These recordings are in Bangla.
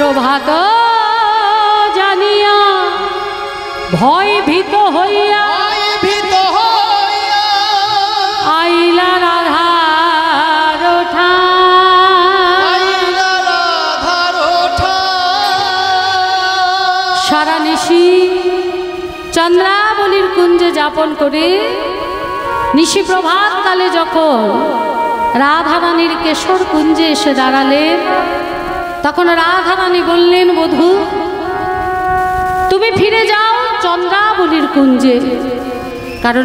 প্রভাত জানিয়া ভয় ভীত হইয়া আইলা রাধার সারা নিশি চন্দ্রাবলীর কুঞ্জে যাপন করে নিশি প্রভাত কালে যখন রাধারানীর কেশর কুঞ্জে এসে দাঁড়ালেন, তখন রাধারানী বললেন, বধূ তুমি ফিরে যাও চন্দ্রাবলীর কুঞ্জে, কারণ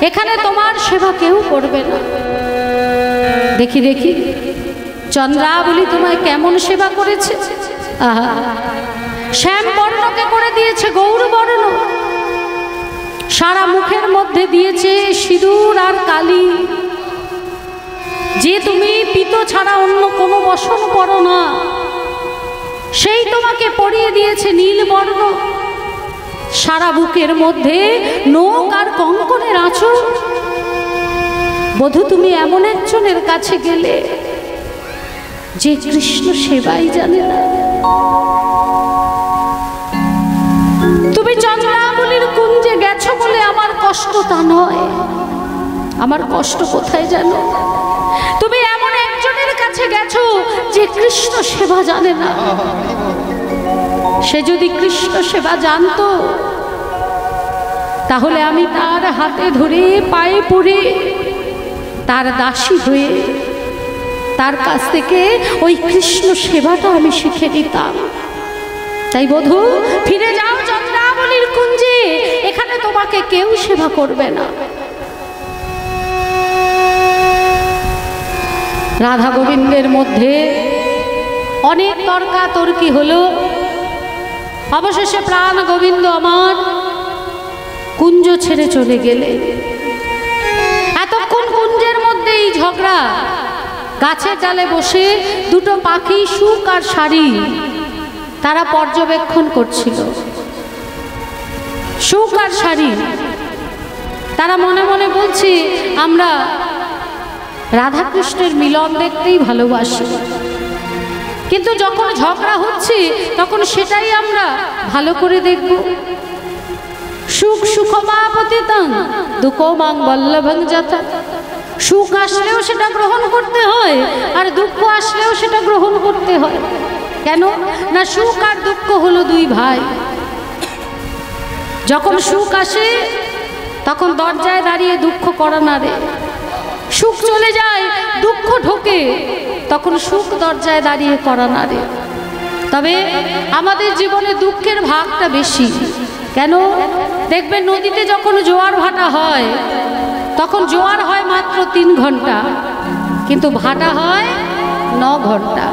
এখানে তোমার সেবা কেউ করবে না। দেখি দেখি চন্দ্রাবলী তোমায় কেমন সেবা করেছে। আহা, শ্যাম বর্ণকে করে দিয়েছে গৌর বর্ণ, সারা মুখের মধ্যে দিয়েছে সিঁদুর আর কালি, যে তুমি পিত ছাড়া অন্য কোনো বসন পরো না, সেই তোমাকে পরিয়ে দিয়েছে নীল বর্ণ, সারা বুকের মধ্যে নোক আর কঙ্কনের আঁচল। বধূ তুমি এমন একজনের কাছে গেলে যে কৃষ্ণ সেবাই জানে না। তুমি চন্দ্রাবলীর কুঞ্জে গেছো বলে আমার কষ্ট তা নয়, আমার কষ্ট কোথায় জানো? তুমি এমন একজনের কাছে গেছো যে কৃষ্ণ সেবা জানে না। সে যদি কৃষ্ণ সেবা জানতো তাহলে আমি তার হাতে ধরে পায়ে পড়ে তার দাসী হয়ে তার কাছ থেকে ওই কৃষ্ণ সেবাটা আমি শিখে নিতাম। তাই বধূ ফিরে যাও চন্দ্রাবলীর কুঞ্জে, এখানে তোমাকে কেউ সেবা করবে না। রাধা গোবিন্দের মধ্যে অনেক তর্কাতর্কি হলো, অবশেষে প্রাণ গোবিন্দ আমার কুঞ্জ ছেড়ে চলে গেলে। এতক্ষণ কুঞ্জের মধ্যে এই ঝগড়া, গাছের ডালে বসে দুটো পাখি সুখ আর শাড়ি তারা পর্যবেক্ষণ করছিল। সুখ আর শাড়ি তারা মনে মনে বলছে, আমরা রাধাকৃষ্ণের মিলন দেখতেই ভালোবাসি, কিন্তু যখন ঝগড়া হচ্ছে তখন সেটাই আমরা ভালো করে দেখব। সুখ সুখমাপতিতং দুঃখমাং বল্লভং যথা। সুখ আসলেও সেটা গ্রহণ করতে হয়, আর দুঃখ আসলেও সেটা গ্রহণ করতে হয়। কেন না, সুখ আর দুঃখ হলো দুই ভাই। যখন সুখ আসে তখন দরজায় দাঁড়িয়ে দুঃখ করা না রে, সুখ চলে যায় দুঃখ ঢোকে তখন সুখ দরজায় দাঁড়িয়ে করা না রে। তবে আমাদের জীবনে দুঃখের ভাগটা বেশি। কেন দেখবেন নদীতে যখন জোয়ার ভাটা হয় তখন জোয়ার হয় মাত্র 3 ঘন্টা, কিন্তু ভাটা হয় 9 ঘন্টা।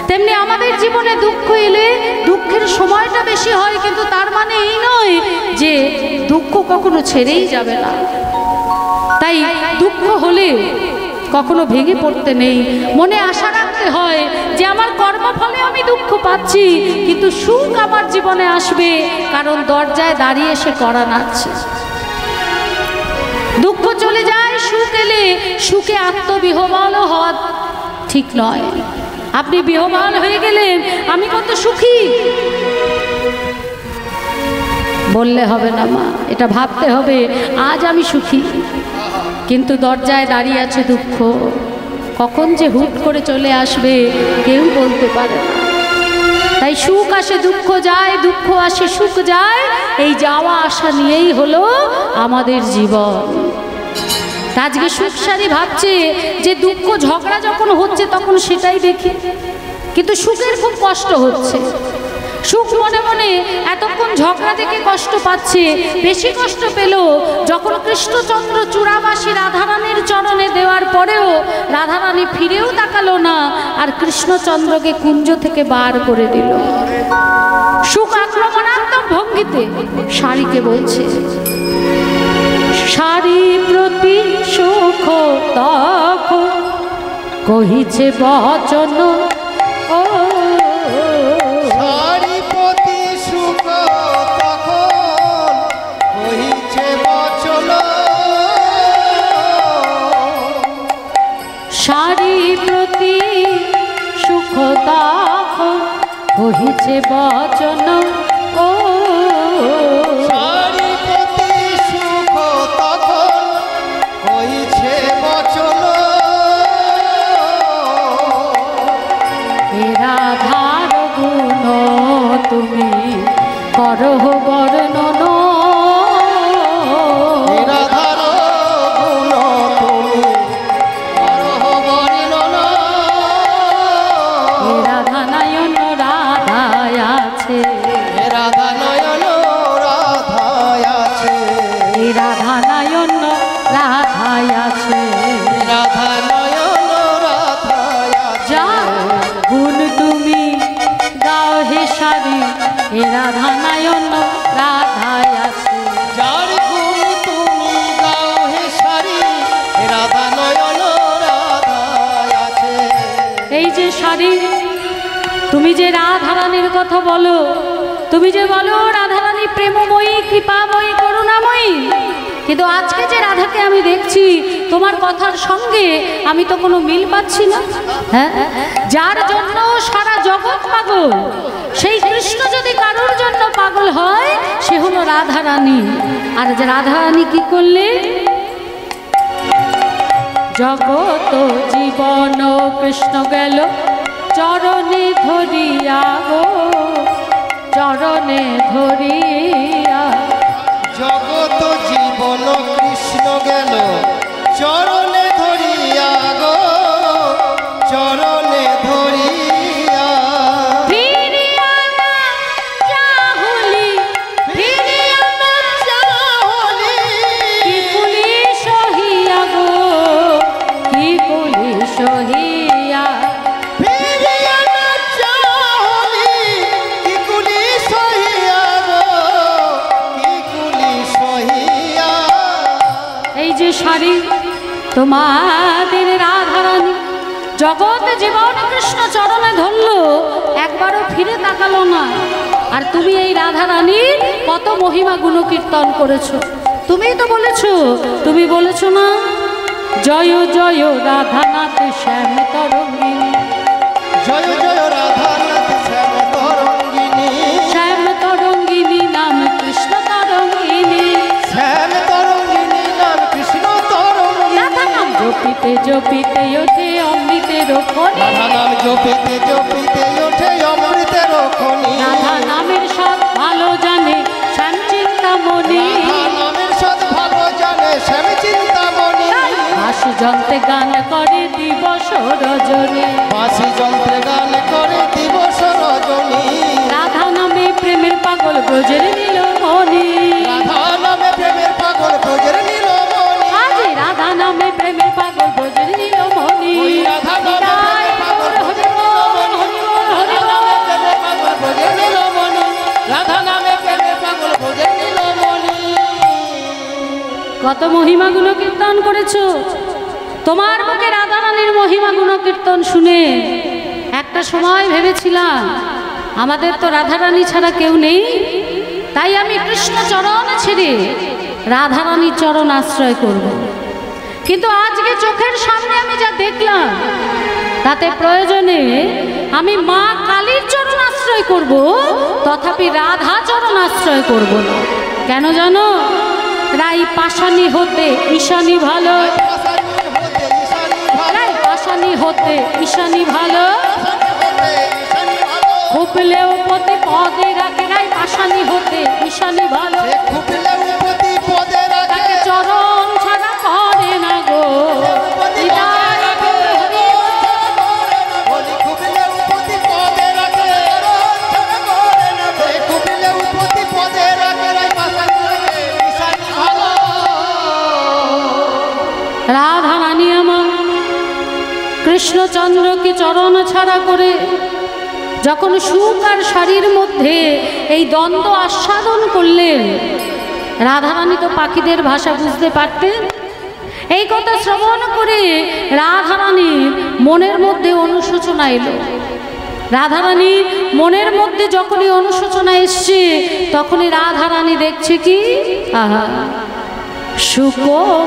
তেমনি আমাদের জীবনে দুঃখ এলে দুঃখের সময়টা বেশি হয়, কিন্তু তার মানে এই নয় যে দুঃখ কখনো ছেড়েই যাবে না। তাই দুঃখ হলে কখনো ভেঙে পড়তে নেই, মনে আশা রাখতে হয় যে আমার কর্মফলে আমি দুঃখ পাচ্ছি, কিন্তু সুখ আমার জীবনে আসবে, কারণ দরজায় দাঁড়িয়ে সে করা নাড়ছে। দুঃখ চলে যায়, সুখ এলে সুখে আত্মবিহ্বল হওয়া ঠিক নয়। আপনি বিহ্বল হয়ে গেলেন, আমি কত সুখী বললে হবে না মা, এটা ভাবতে হবে আজ আমি সুখী, কিন্তু দরজায় দাঁড়িয়ে আছে দুঃখ। কখন যে হুট করে চলে আসবে কেউ বলতে পারে না। তাই সুখ আসে দুঃখ যায়, দুঃখ আসে সুখ যায়, এই যাওয়া আসা নিয়েই হলো আমাদের জীবন। আজকে সুখসারী ভাবছে যে দুঃখ ঝগড়া যখন হচ্ছে তখন সেটাই দেখি, কিন্তু সুখের খুব কষ্ট হচ্ছে। সুখ মনে মনে এতক্ষণ ঝগড়া দেখে কষ্ট পাচ্ছে, বেশি কষ্ট পেল যখন কৃষ্ণচন্দ্র চূড়াবাসী রাধারানীর চরণে দেওয়ার পরেও রাধারানী ফিরেও তাকালো না, আর কৃষ্ণচন্দ্রকে কুঞ্জ থেকে বার করে দিল। সুখ আক্রমণাত্মক ভঙ্গিতে শাড়িকে বলছে, শাড়ি প্রতি সুখ তখন কহিছে বচন, ও শাড়ি প্রতি সুখ তখন কহিছে বচন, শাড়ি প্রতি সুখ তখন কহিছে বচন ও সারিপতি সুখ তখন কইছে বচন এ রাধার গুণ তুমি করহ বর্ণন রাধার গুণ তুমি করহ বর্ণন এ রাধা নয়ন রাধায় আছে রাধা নয়ন রাধায় আছে এ রাধা নয়ন রাধায় আছে রাধা নয়ন রাধায় যা গুণ তুমি গাও হে সারি এ রাধা নয়ন রাধায় আছে যার গুণ তুমি গাও হে সারি রাধা নয়ন রাধায় আছে এই যে সারি তুমি যে রাধারানীর কথা বলো, তুমি যে বলো রাধারানী প্রেমময়ী, কৃপাময়ী, করুণাময়ী, কিন্তু আজকে যে রাধাকে আমি দেখছি তোমার কথার সঙ্গে আমি তো কোনো মিল পাচ্ছি না। হ্যাঁ, যার জন্য সারা জগৎ পাগল, সেই কৃষ্ণ যদি কারোর জন্য পাগল হয় সে হলো রাধারানী। আর যে রাধারানী কি করলে? জগত জীবন কৃষ্ণ গেল চরণে ধরিয়া গো, চরণে ধরিয়া। জগত জীবন কৃষ্ণ গেল চরণে ধরিয়া গো, চরণে ধরিয়া। ফিরিয়া না চাহুলি, ফিরিয়া না চাহুলি, কি কুলি সহিয়া গো, কি কুলি সহিয়া। ফিরিয়া না চাহুলি, কি কুলি সহিয়া গো, কি কুলি সহিয়া। এই যে শাড়ি তোমাদের রাধারানী জগৎ জীবন কৃষ্ণ চরণে ধরলো, একবারও ফিরে তাকালো না। আর তুমি এই রাধারানীর কত মহিমা গুণকীর্তন করেছো। তুমিই তো বলেছো, তুমি বলেছো না, জয় জয় রাধানাথ শ্যাম তরঙ্গিনী, জয় জয় রাধানাথ শ্যাম তরঙ্গিনী, শ্যাম তরঙ্গিনী নাম কৃষ্ণ তরঙ্গিনী। শ্যাম তরঙ্গিনী নাম কৃষ্ণ তরঙ্গিনী। রাধা নাম জপিতে জপিতে ওঠে অমৃতের খনি, রাধা নাম জপিতে জপিতে ওঠে অমৃতের খনি। রাধা নামের স্বাদ ভালো জানে শ্যাম চিন্তামণি, রাধা নামের স্বাদ ভালো জানে শ্যাম চিন্তামণি। বাঁশি যন্ত্রে গান করে দিবস রজনী, বাঁশি যন্ত্রে গান করে দিবস রজনী। রাধা নামে প্রেমের পাগল ব্রজের নীলমণি, রাধা নামে প্রেমের পাগল ব্রজের নীলমণি। আজ রাধা নামে প্রেমের পাগল ব্রজের নীলমণি। ওই রাধা নামে নিতাই প্রেমের পাগল হরি বল, হরি বল, হরি বল। প্রেমের পাগল ব্রজের নীলমণি। রাধা নামে প্রেমের পাগল ব্রজের নীলমণি। কত মহিমা গুণ কীর্তন করেছো। তোমার মুখে রাধারানীর মহিমা গুণ কীর্তন শুনে একটা সময় ভেবেছিলাম আমাদের তো রাধারানী ছাড়া কেউ নেই, তাই আমি কৃষ্ণ চরণ ছেড়ে রাধারানীর চরণ আশ্রয় করব। কিন্তু আজকে চোখের সামনে আমি যা দেখলাম তাতে প্রয়োজনে আমি মা কালীর চরণ আশ্রয় করব, তথাপি রাধা চরণ আশ্রয় করব না। কেন জানো? রাই পাশানি হতে ঈশানী ভালো, রাই পাশানি হতে ঈশানী ভালো, খুপলেও পতি পদে রাখে। রাই পাশানি হতে ঈশানী ভালো, তাকে চরণ ছাড়া করে না গো। নিতাই গৌর হরি রাধা রানী আমার কৃষ্ণচন্দ্রকে চরণ ছাড়া করে যখন সুখ আর শাড়ির মধ্যে এই দ্বন্দ্ব আস্বাদন করলেন, রাধারানী তো পাখিদের ভাষা বুঝতে পারতেন। এই কথা শ্রবণ করে রাধারানীর মনের মধ্যে অনুশোচনা এলো। রাধারানীর মনের মধ্যে যখনই অনুশোচনা এসছে তখনই রাধারানী দেখছে কি, আহা, সুখ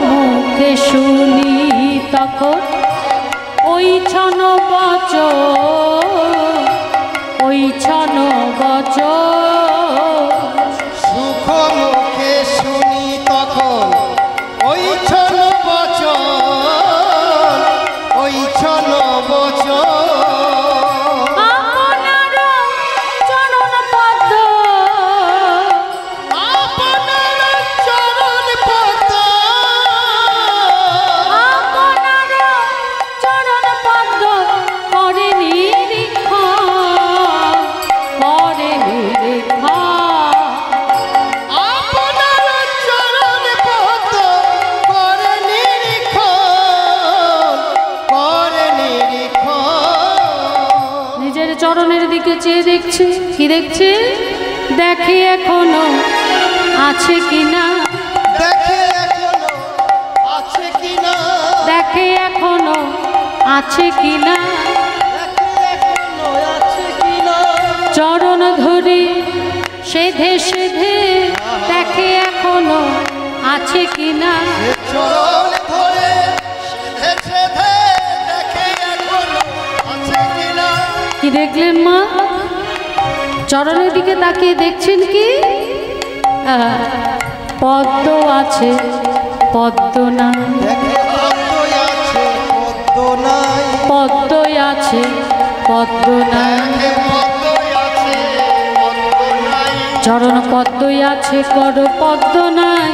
মুখে শুনি তখন ওই ছন বচন, ওই ছন বচন। সুখ মুখে শুনি তখন ওই ছন বচন, ওই ছন বচন। আপনার চরণ পদ্ম, আপনার চরণ পদ্ম, আপনার চরণ পদ্ম করে নিরীক্ষণ, করে নিরীক্ষণ। আপনার চরণ পদ্ম করে নিরীক্ষণ, করে নিরীক্ষণ। নিজের চরণের দিকে চেয়ে দেখছে, কি দেখছে? দেখে এখনো আছে কিনা, দেখে এখনো আছে কিনা, দেখে এখনো আছে কিনা। দেখে এখনো আছে কিনা। চরণ ধরে সেধে সেধে দেখে এখনো আছে কিনা। সে চরণ ধরে সেধে সেধে দেখে এখনো আছে কিনা। কি দেখলেন মা? চরণের দিকে তাকিয়ে দেখছেন কি? পদ্ম আছে, পদ্ম নাই, দেখে পদ্ম আছে পদ্ম নাই, পদ্ম আছে, পদ্ম নাই। দেখে পদ্ম আছে পদ্ম নাই। চরণ পদ্ম আছে, কর পদ্ম নাই,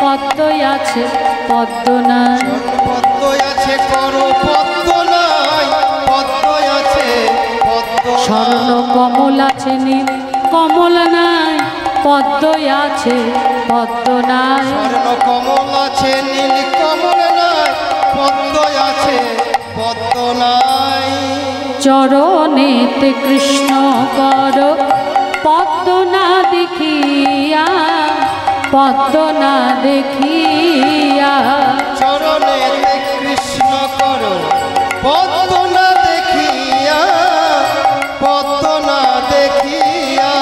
পদ্ম আছে, পদ্ম নাই। পদ্ম আছে করো পদ্ম নাই, পদ্ম আছে পদ্ম নাই। স্বর্ণ কমল আছে, নীল কমল নাই, পদ্ম আছে, পদ্ম নাই। স্বর্ণ কমল আছে নীল কমল নাই, পদ্ম আছে পদ্ম নাই। চরণেতে কৃষ্ণ কর পদ্ম না দেখিয়া, পদ্ম না দেখিয়া। চরণেতে কৃষ্ণ করো পদ্ম না দেখিয়া, পদ্ম না দেখিয়া।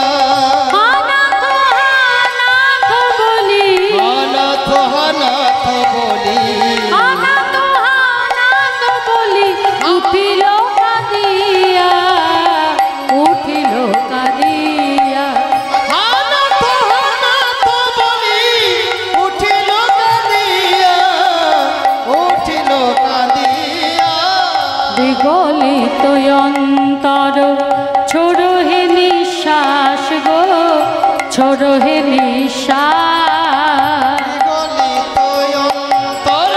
অনাথ অনাথ বলি, অনাথ অনাথ বলি, অনাথ অনাথ বলি উঠিল কাঁদিয়া, উঠিল কাঁদিয়া। অনাথ অনাথ বলি উঠিল কাঁদিয়া, উঠিল কাঁদিয়া। বিগলিত অন্তর ছোড়ো হে নিঃশ্বাস গো, ছোড়ো হে নিঃশ্বাস। গলিত অন্তর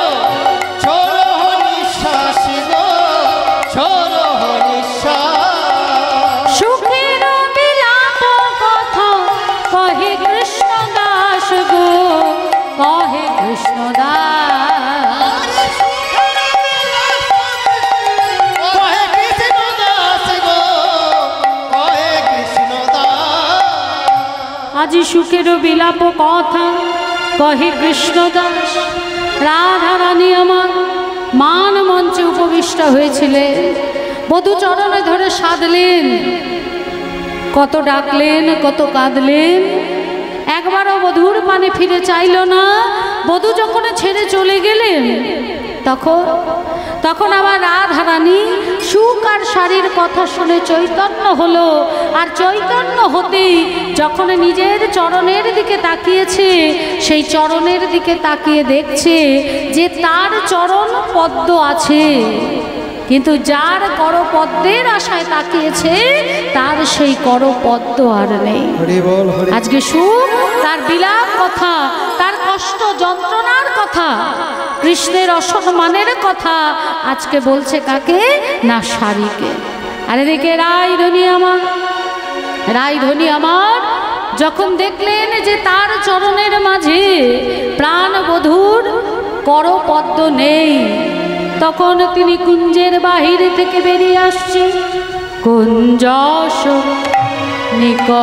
ছোড়ো নিঃশ্বাস গো, ছোড়ো নিঃশ্বাস। সুখের বিলাপ কথা কহে কৃষ্ণ দাস গো, কহে কৃষ্ণ দাস। কহে কৃষ্ণ দাস গো, কহে কৃষ্ণ দাস। আজি সুখের বিলাপ কথা কহে কৃষ্ণ দাস। রাধা রানী আমার মান মঞ্চে উপবিষ্ট হয়েছিলেন, বধূ চরণে ধরে সাধলেন, কত ডাকলেন, কত কাঁদলেন, একবারও বধূর পানে ফিরে চাইল না। বধূ যখন ছেড়ে চলে গেলেন, তখন আবার রাধা রানী সুখ আর শাড়ির কথা শুনে চৈতন্য হলো। আর চৈতন্য হতেই যখন নিজের চরণের দিকে তাকিয়েছে, সেই চরণের দিকে তাকিয়ে দেখছে যে তার চরণ পদ্ম আছে, কিন্তু যার করপদ্মের আশায় তাকিয়েছে তার সেই করপদ্ম আর নেই। হরি বল হরি। আজকে সুখ, তার বিলাপ কথা, তার কষ্ট যন্ত্রণার কথা, কৃষ্ণের অসম্মানের কথা আজকে বলছে কাকে? না শাড়িকে। আর এদিকে রায়ধনী আমার, রায়ধনী আমার যখন দেখলেন যে তার চরণের মাঝে প্রাণবধূর করপদ্ম নেই, তখন তিনি কুঞ্জের বাহির থেকে বেরিয়ে আসছে। কুঞ্জস নিকষ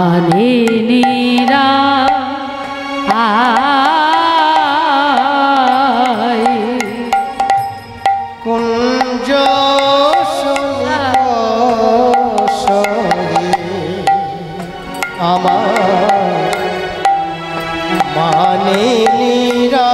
মানিনীরা আয়। কুঞ্জ আমার মানে নীরা।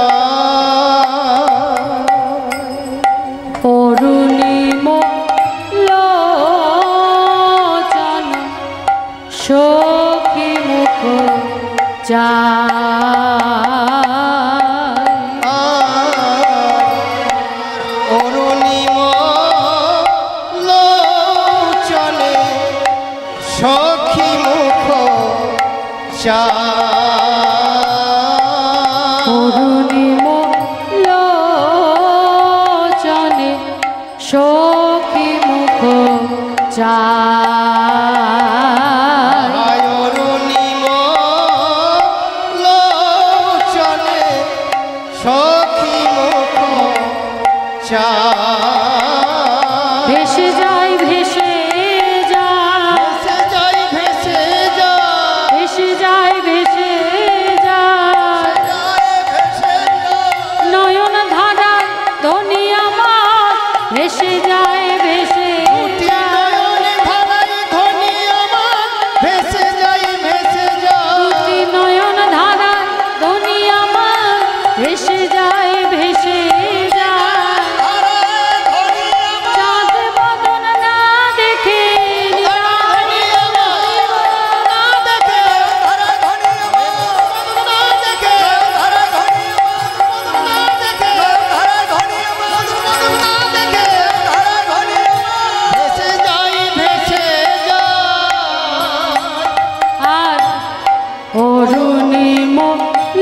চায়। অরুণিম লোচনে সখী মুখ চায়। অরুণিম লোচনে সখী মুখ চায়। ভেসে যায় ভেসে যায় ভেসে যায় ভেসে যায় ভেসে যায় ভেসে যায় ভেসে যায় নয়ন ধারায় ধ্বনি আমার ভেসে যায় ভেসে নয়ন ধারায় ধ্বনি আমার ভেসে যায় ভেসে যায়। দুটি নয়ন ধারায় ধ্বনি আমার ভেসে যায় ভেসে যায় চাঁদ বদন না দেখে ধ্বনি আমার না দেখে ধ্বনি আমার না দেখে ধ্বনি আমার না দেখে ধ্বনি আমার না দেখে ধ্বনি আমার ভেসে যায় ভেসে যায়। আর অরুণিম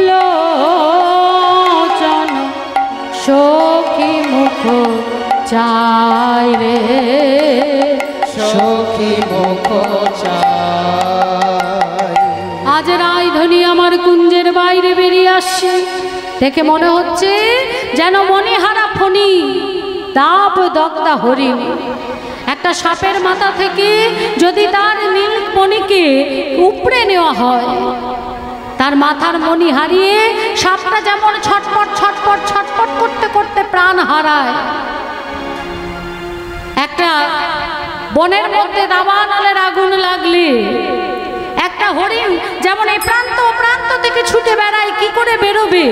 লোচন সখী মুখ চায় রে সখী মুখ চায়। আজ রায়ধনী আমার কুঞ্জের বাইরে বেরিয়ে আসছে দেখে মনে হচ্ছে যেন মণিহারা ফণি তাপ দগ্ধা হরিণ। একটা সাপের মাথা থেকে যদি তার নীলমণিকে উপড়ে নেওয়া হয় তার মাথার মণি হারিয়ে সাপটা যেমন ছটপট ছটপট ছটপট করতে করতে প্রাণ হারায়। একটা বনের মধ্যে দাবানলের আগুন লাগলে একটা হরিণ যেমন এই প্রান্ত ও প্রান্ত থেকে ছুটে বেড়ায়, কি করে বেরোবে?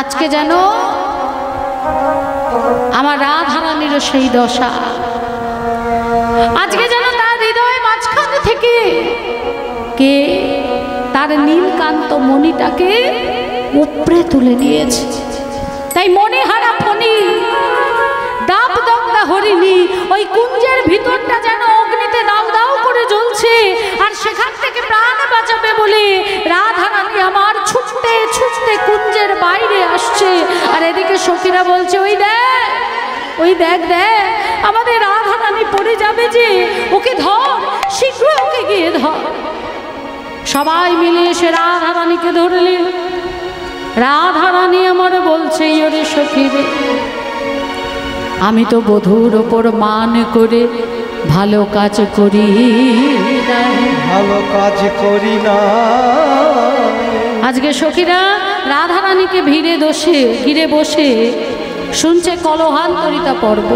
আজকে যেন আমার রাধারানীরও সেই দশা। আজকে যেন তার হৃদয় মাঝখান থেকে কে তার নীলকান্ত মণিটাকে উপড়ে তুলে নিয়েছে। তাই মণিহারা ফণি দাপ দগ্ধা হরিণী ওই কুঞ্জের ভিতরটা যেন অগ্নিতে দাউ দাউ করে জ্বলছে, আর সেখান থেকে প্রাণ বাঁচাবে বলে রাধারানী আমার ছুটতে ছুটতে কুঞ্জের বাইরে আসছে। আর এদিকে সখীরা বলছে ওই দেখ দেখ আমাদের রাধারানী পড়ে যাবে যে, ওকে ধর, শীঘ্র ওকে গিয়ে ধর। সবাই মিলে এসে রাধারানীকে ধরলে রাধারানী আমার বলছে ওরে সখী রে, আমি তো বধূর ওপর মান করে ভালো কাজ করি না। ভালো কাজ করি না। আজকে সখীরা রাধারানীকে ঘিরে বসে শুনছে কলহান্তরিতা পর্ব।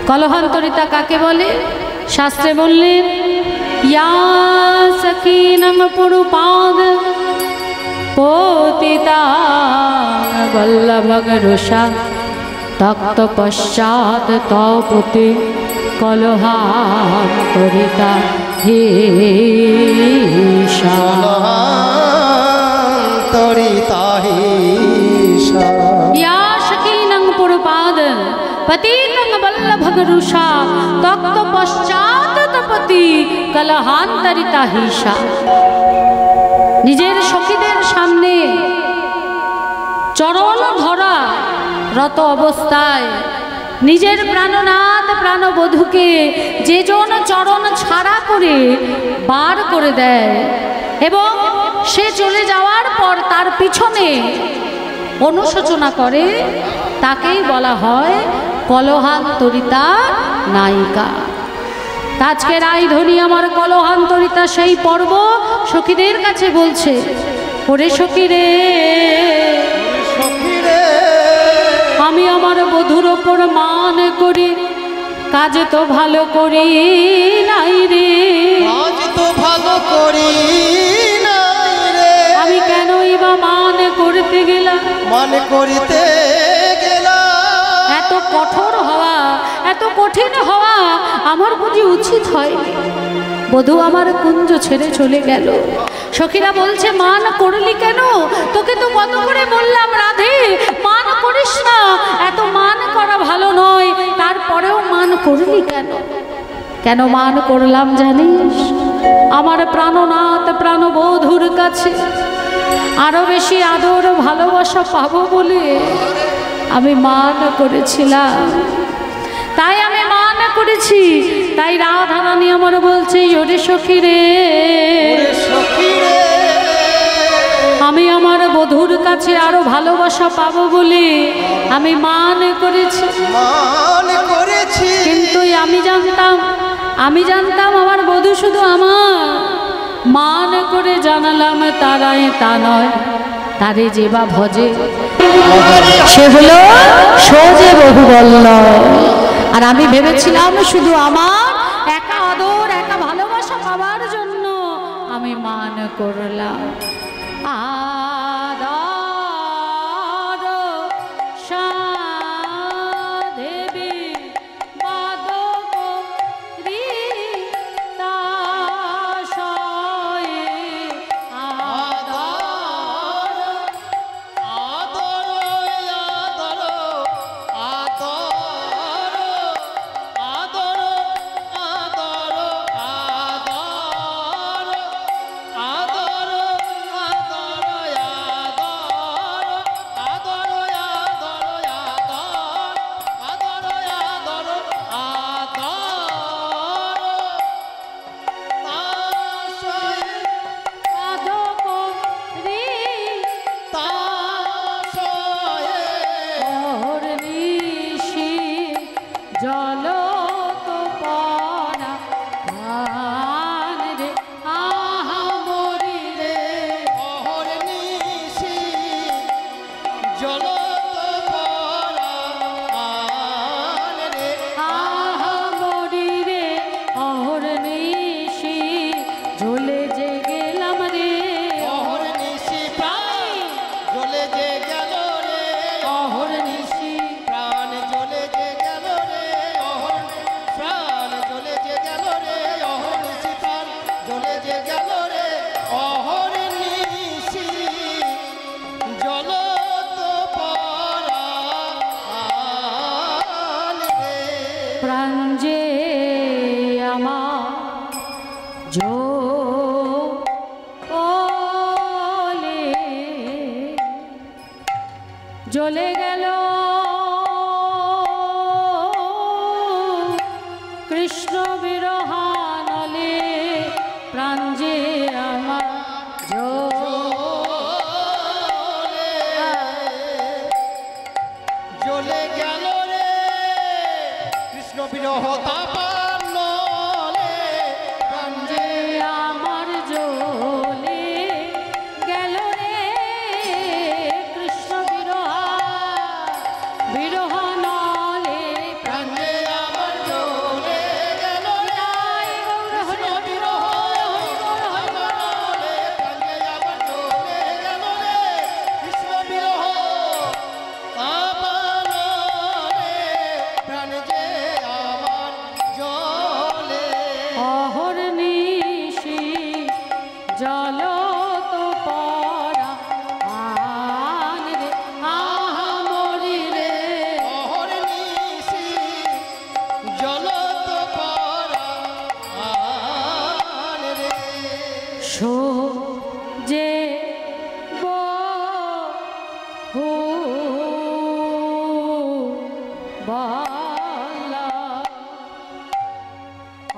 কলহান্তরিতা কাকে বলে? শাস্ত্রে বললেন ইয়া সখীনম পুরুপাদ পতিতা বল্লভগ রুষা তক্ত পশ্চাৎ তপতি কলহান্তরিতা হিষা। কলহান্তরিতা হিষা। ইয়া সখীনং পুরুপাদ পতিতং বল্লভগ রুষা তক্ত পশ্চাৎ তপতি কলহান্তরিতা হিষা। নিজের সখীদের সামনে চরণ ধরা রত অবস্থায় নিজের প্রাণনাথ প্রাণবধূকে যে জন চরণ ছাড়া করে বার করে দেয় এবং সে চলে যাওয়ার পর তার পিছনে অনুশোচনা করে, তাকেই বলা হয় কলহান্তরিতা নায়িকা। আজকে রায়ধনী আমার কলহান্তরিতা সেই পর্ব সখীদের কাছে বলছে, ওরে সখী রে, আমি আমার বধূর ওপর মান করি, কাজ তো ভালো করি নাই রে। কাজ তো ভালো করি নাই রে। আমি কেনই বা মান করতে গেলাম? মান করিতে গেলাম। এত কঠোর হওয়া, এত কঠিন হওয়া আমার বুঝি উচিত হয়নি। বধূ আমার কুঞ্জ ছেড়ে চলে গেল। সখীরা বলছে মান করলি কেন? তোকে তো কত করে বললাম রাধে মান করিস না, এত মান করা ভালো নয়, তারপরেও মান করলি কেন? কেন মান করলাম জানিস? আমার প্রাণনাথ প্রাণবধূর কাছে আরো বেশি আদর ভালোবাসা পাবো বলে আমি মান করেছিলাম, তাই আমি মান করেছি। তাই রাধা রানী আমার বলছে, ওরে সখী রে, আমি আমার বধূর কাছে আরো ভালোবাসা পাবো বলে আমি মান করেছি। কিন্তু আমি জানতাম আমার বধূ শুধু আমার মান করে জানালাম, তারাই তা নয়, তারে যে বা ভজে সে হলো সোজে বহু বল্ল। আর আমি ভেবেছিলাম শুধু আমার একা আদর একা ভালোবাসা পাওয়ার জন্য আমি মান করলাম। জ্বলে গেল কৃষ্ণ বিরহানলে, প্রাণ যে আমার জ্বলে গেল রে কৃষ্ণ বিরহ তাপার নলে, প্রাণ যে আমার জ্বলে গেল রে কৃষ্ণ বিরহানলে, প্রাণ যে আমার জ্বলে গেল রে কৃষ্ণ বিরহ তাপার নলে, প্রাণ যে আমার জ্বলে গেল রে কৃষ্ণ বিরহ তাপার নলে, প্রাণ যে আমার জ্বলে। অহর্নিশি জল তো পরা আন রে আহা মরি রে, অহর্নিশি জ্বলত পরাণ রে। সোজে বহু বালা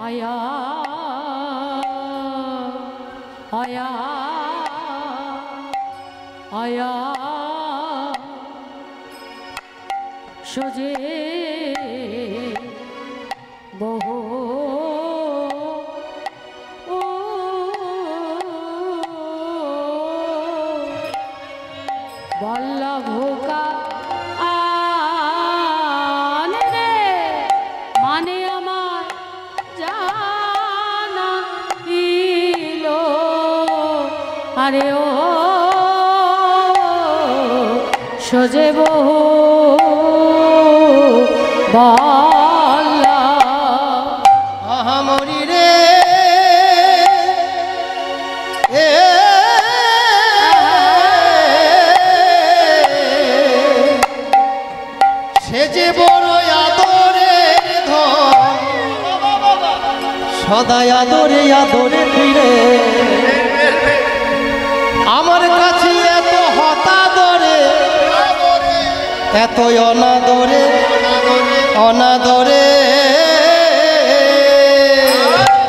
আয়া আয়া আয়া সোজে বহু বল্লভকা আন রে, মানে আমার জানা দিল, আরে ও সোজে বহু বল্লভ। আহা মরি রে এ সে যে বড় আদরের ধন, সদাই আদরে আদরে ফিরে আমার কাছে এত হতাদরে এত অনাদরে অনাদরে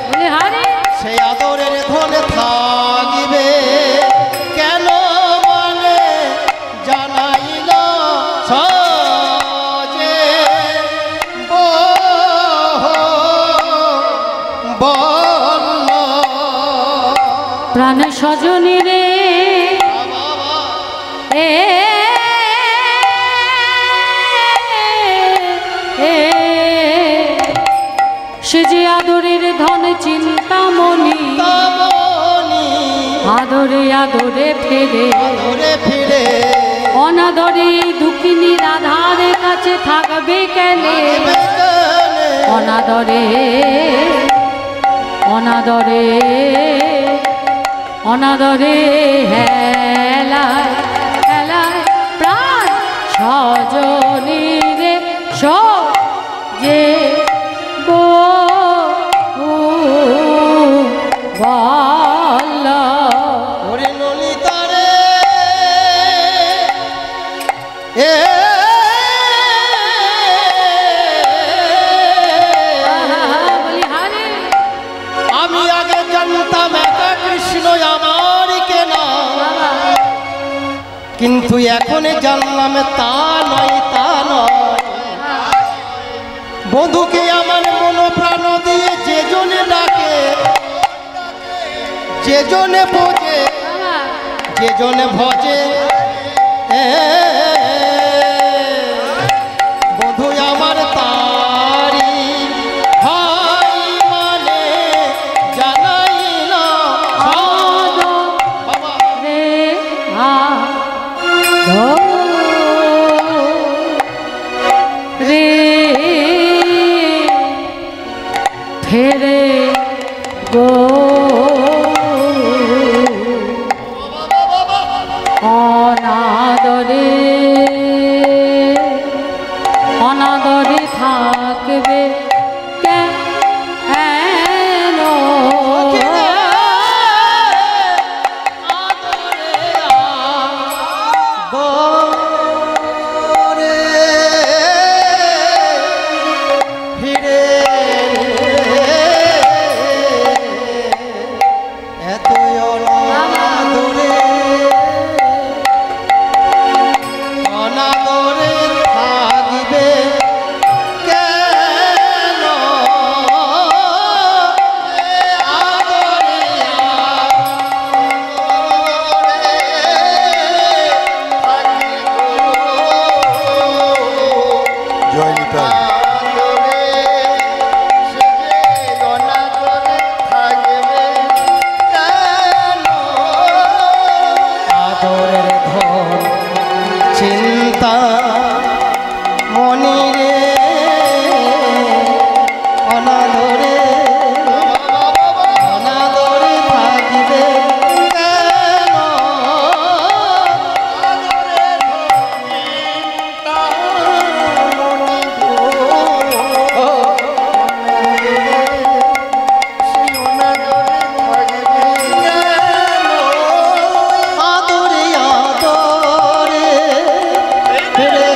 বলে হারে সেই আদরের ধনে থাকিবে কেন মানে জানাইল সজে বল প্রাণ স্বজনী রে এ সে যে আদরের ধন চিন্তামণি আদরে আদরে ফেরে আদরে ফিরে অনাদরে দুঃখিনী রাধার কাছে থাকবে কেনে অনাদরে অনাদরে অনাদরে হেলায় হেলায় প্রাণ স্বজনী রে যে ওরে ললিতারে এ আমি আগে জানতাম একা কৃষ্ণ আমার কেনা কিন্তু এখন জানলাম তা নয় তা নয় বধুকে আমার মন প্রাণ দিয়ে যে জনে ডাকে যে জনে বোঝে যে জনে ভজে বধু আমার তারি হয় মানে জানাই না বাবা রে রে ফেরে গো অনাদরে অনাদরে থাকবে কেন দরে ফিরে এত অনাদরে অনাদরে থাকিবে কেন আদরে জয় নিতাই। আদরের ধন চিন্তা মনি রে অনাদরে অনাদরে থাকিবে কেন আদরে আদরে ফিরে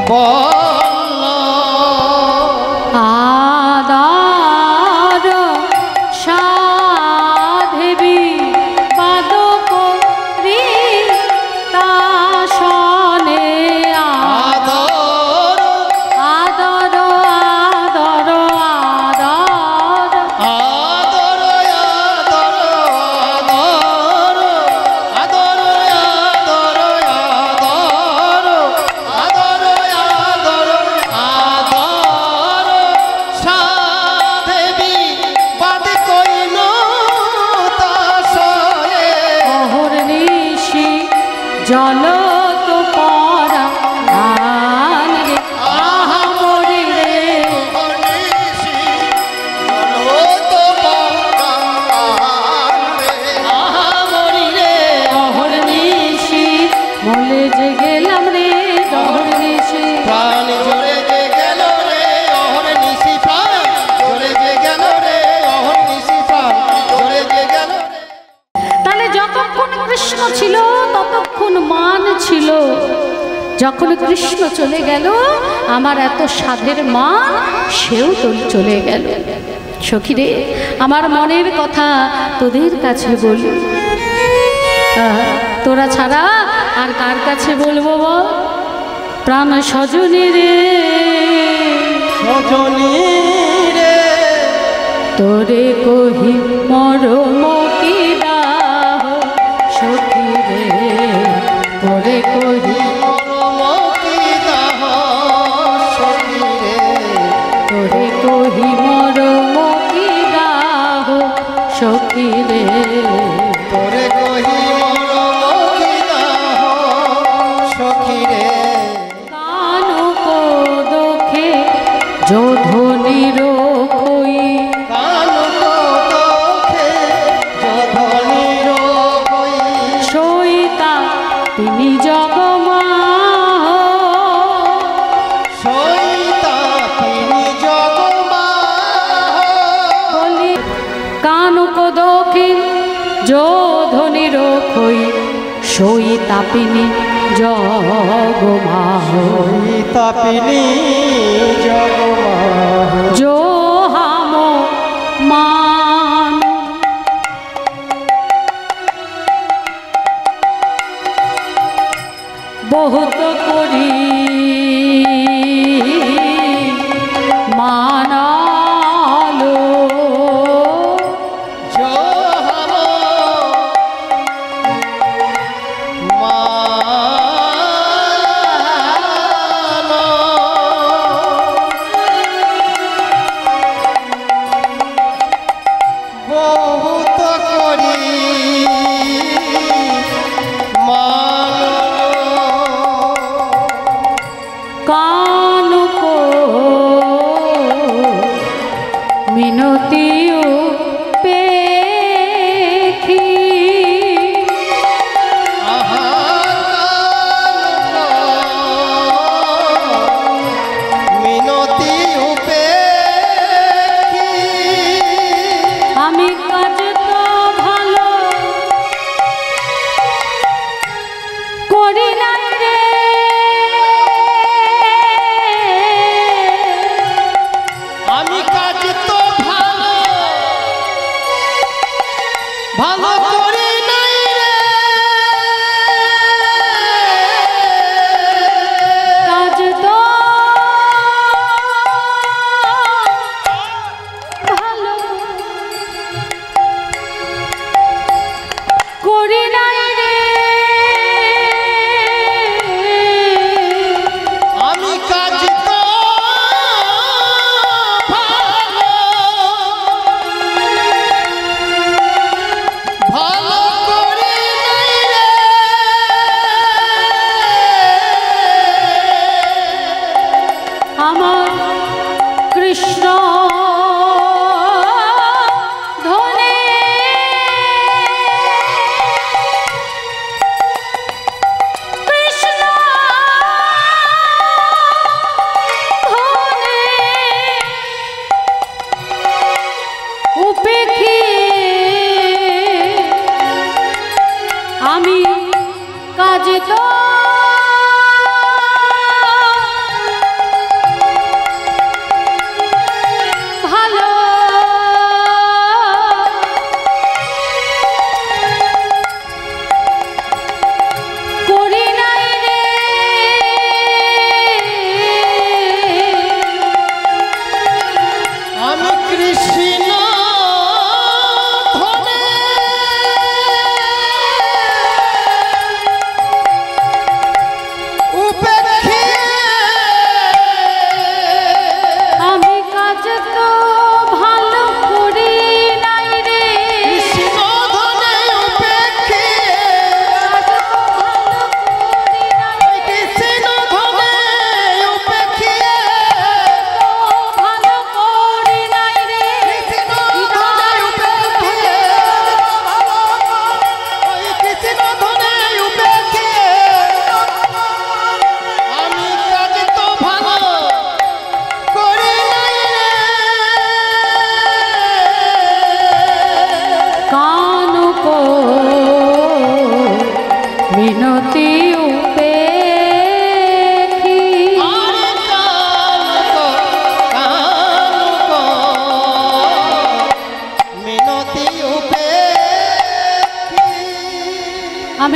বল আদার সাধেবী পাদক রিতাসনে আদর আদর আদর আদর আদর আদর আদর আদর আদর আদর আদর সাধেবী বাদ কইল তাসয়ে অহর নিশি জল তো পরা গান রে আহা মরি রে অনিশি বলো তো বাগান রে আহা মরি রে অহর নিশি মলে যে গেলাম রে অহর নিশি প্রাণ জোরে যে গেল রে অহর নিশি প্রাণ জোরে যে গেল রে অহর নিশি প্রাণ জোরে যে গেল রে তাহলে যতক্ষণ কৃষ্ণ ছিল ততক্ষণ মান ছিল, যখন কৃষ্ণ চলে গেল আমার এত সাধের মান সেও তো চলে গেল। সখী রে, আমার মনের কথা তোদের কাছে বলি, তোরা ছাড়া আর কার কাছে বলবো বল? প্রাণ স্বজনী রে, সজনী রে তোরে কহি মরম কি দাহ সখী রে, তোরে কহি মরম কি দাহ সখী রে তোরে কহি মরম কি দাহ সখী রে, তোরে কহি মরম কি দাহ সখী রে কান কোদখে যোধনির খই কান কোদখে যোধনির কই সইতা তিনি জগমা সইতা তিনি জগমা বলি কান কোদখে যোধনির খই সইতা তিনি জগমা তাপিনী জগমা जो हम मान बहुत करी मानालो जो हम मानो बहुत करी मानो कान को मिनतियों पेखी মিনতি উপেক্ষী আমি কাজ তো ভালো করি নাই রে,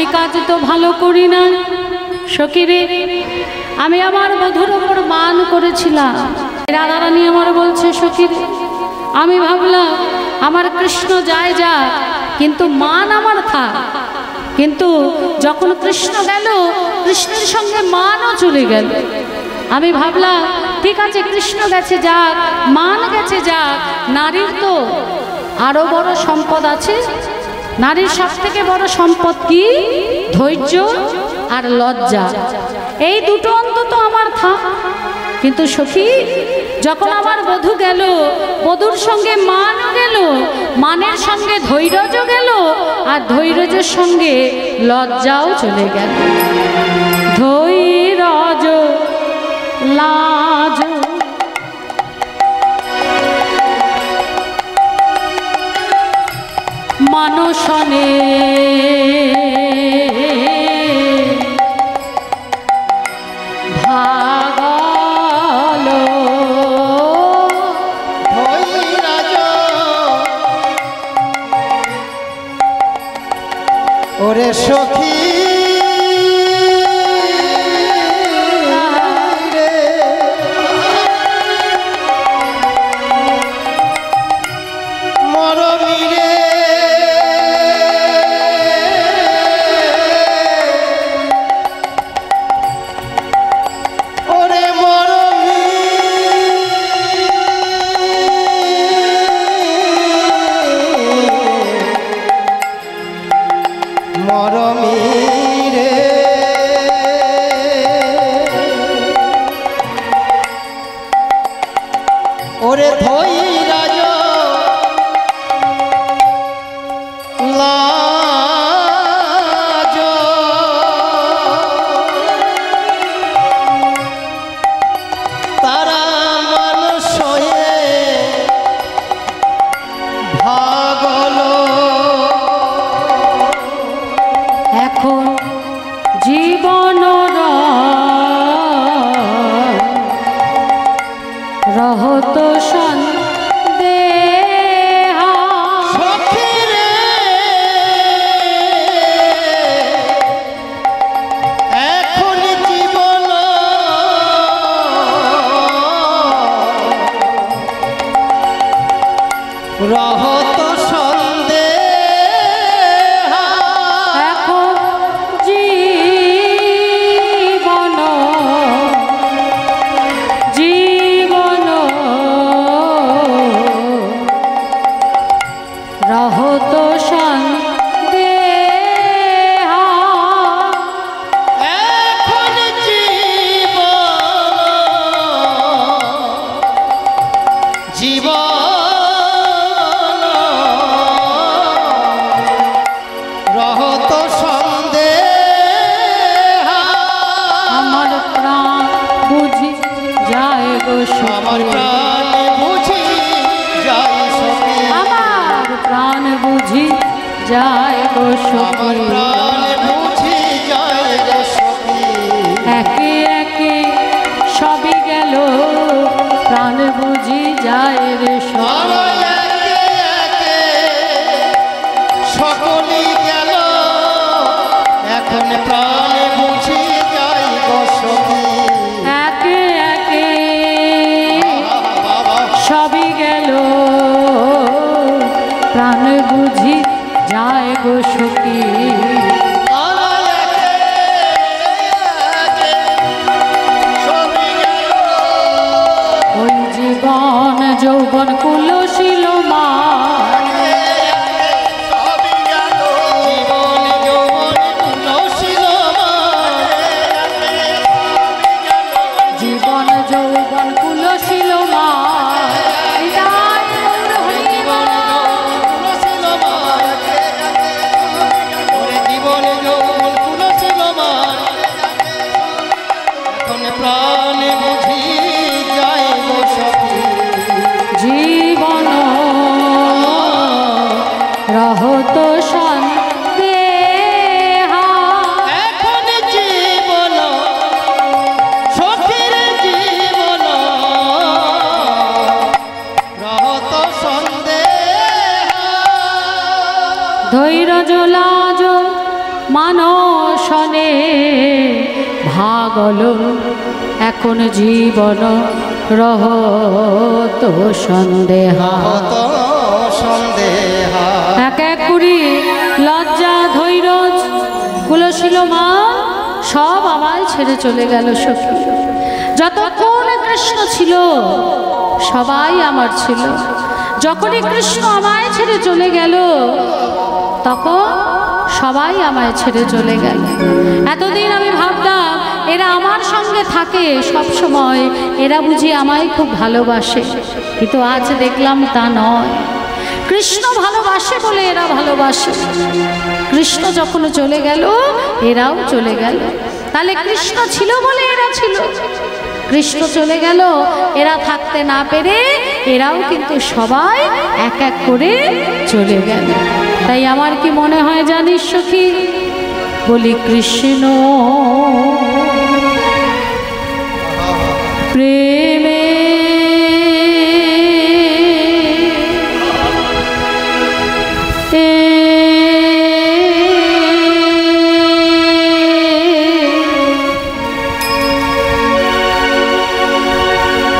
আমি কাজ তো ভালো করি না সখীরে, আমি আমার বধূর ওপর মান করেছিলাম। রাধারানী আমার বলছে সখীরে, আমি ভাবলাম আমার কৃষ্ণ যায় যা, কিন্তু মান আমার থাক। কিন্তু যখন কৃষ্ণ গেল, কৃষ্ণের সঙ্গে মানও চলে গেল। আমি ভাবলাম ঠিক আছে, কৃষ্ণ গেছে যাক, মান গেছে যাক, নারীর তো আরো বড় সম্পদ আছে। নারীর সব থেকে বড় সম্পদ কি? ধৈর্য আর লজ্জা। এই দুটো অন্তত আমার থাক। কিন্তু সখী, যখন আমার বধূ গেল, বধূর সঙ্গে মানও গেল, মানের সঙ্গে ধৈর্যও গেল, আর ধৈর্যের সঙ্গে লজ্জাও চলে গেল। ধৈর্য লাজ মানসনে ভাগল ধৈরাজ ওরে সখী রে, মরমী রে, ওরে মরমী, মরমী রে, ওরে ধৈরাজ লাজ তারা মানুষ হয়ে ভাগল। এখন জীবন রহত সন্দেহ সখী রে, এখন জীবন রহত সন্দেহ। এখন জীবন জীবন রহত সন্দেহ এখন জীবন রহত সন্দেহ। আমার প্রাণ বুঝি যায় গো আমার সখী, প্রাণ বুঝি যাই সখী, আমার প্রাণ বুঝি যায় গো আমার সখী। প্রাণ বুঝি যাই গো সখী। একে একে সবই গেল, প্রাণ বুঝি যায় রে আর সখী। একে একে সকলই গেল, এখন প্রাণ বুঝি যাই গো সখী। একে একে বাবা সবই গেল, প্রাণ বুঝি যায় গো সখী। আর একে একে সবই গেল, ওই জীবন যৌবন কুলশীল মা, সবই গেল, জীবন যৌবন কুলশীল জীবন যৌবন কুলশীল মা। হৃদয় গৌর হরি বল। জীবন যৌবন কুলশীল এখন প্রাণ বুঝি যায় গো সখী। জীবন রহত সন্দেহ এখন জীবন সখীর জীবন রহত সন্দেহ। ধৈর্য লাজ মানো ভাগল এখন জীবন রহত সন্দেহা এক এক করি লজ্জা ধৈর্য কুলশীল মা সব আমায় ছেড়ে চলে গেল সখী। যতক্ষণ কৃষ্ণ ছিল সবাই আমার ছিল, যখনই কৃষ্ণ আমায় ছেড়ে চলে গেল তখন সবাই আমায় ছেড়ে চলে গেল। এতদিন আমি ভাবতাম এরা আমার সঙ্গে থাকে সব সময়, এরা বুঝি আমায় খুব ভালোবাসে, কিন্তু আজ দেখলাম তা নয়। কৃষ্ণ ভালোবাসে বলে এরা ভালোবাসে, কৃষ্ণ যখন চলে গেল এরাও চলে গেল। তাহলে কৃষ্ণ ছিল বলে এরা ছিল, কৃষ্ণ চলে গেল এরা থাকতে না পেরে এরাও কিন্তু সবাই এক এক করে চলে গেল। তাই আমার কি মনে হয় জানিস সখী, বলি কৃষ্ণ প্রেমে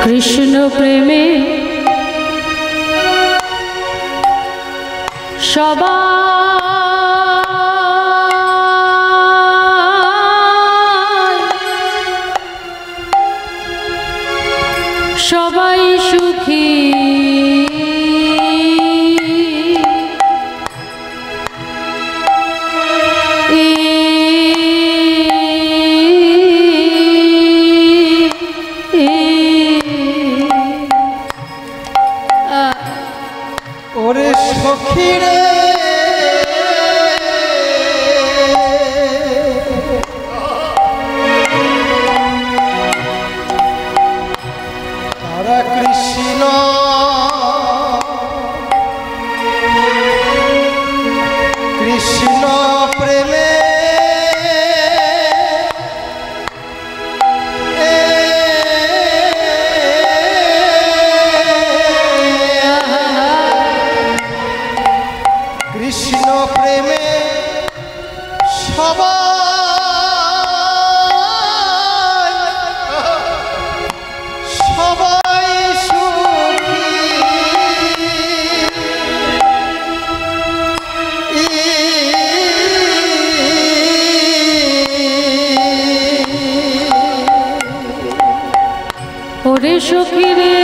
কৃষ্ণ প্রেমে সবাই সুখী, ওরে সখী রে তারা কৃষ্ণ কৃষ্ণ প্রেমে কৃষ্ণ প্রেমে সবাই সবাই সুখী। ওরে সখী রে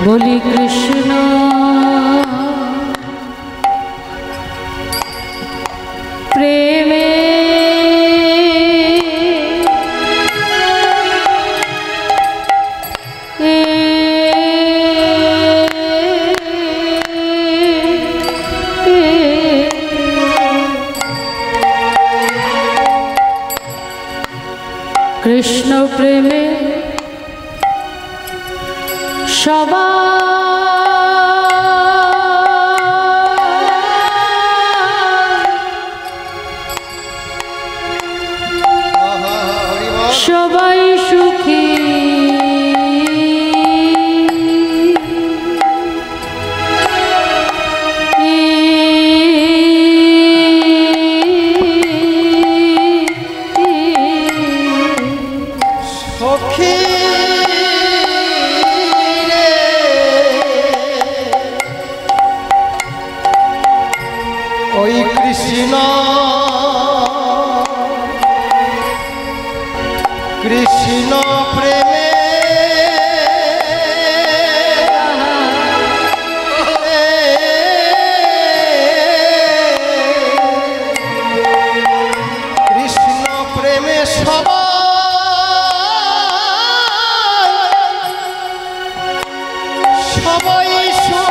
বলি কৃষ্ণ প্রেমে কৃষ্ণ প্রেমে সবাই সুখী, সখী রে ওই কৃষ্ণ কৃষ্ণ প্রেমে কৃষ্ণ প্রেমে সবাই সুখী।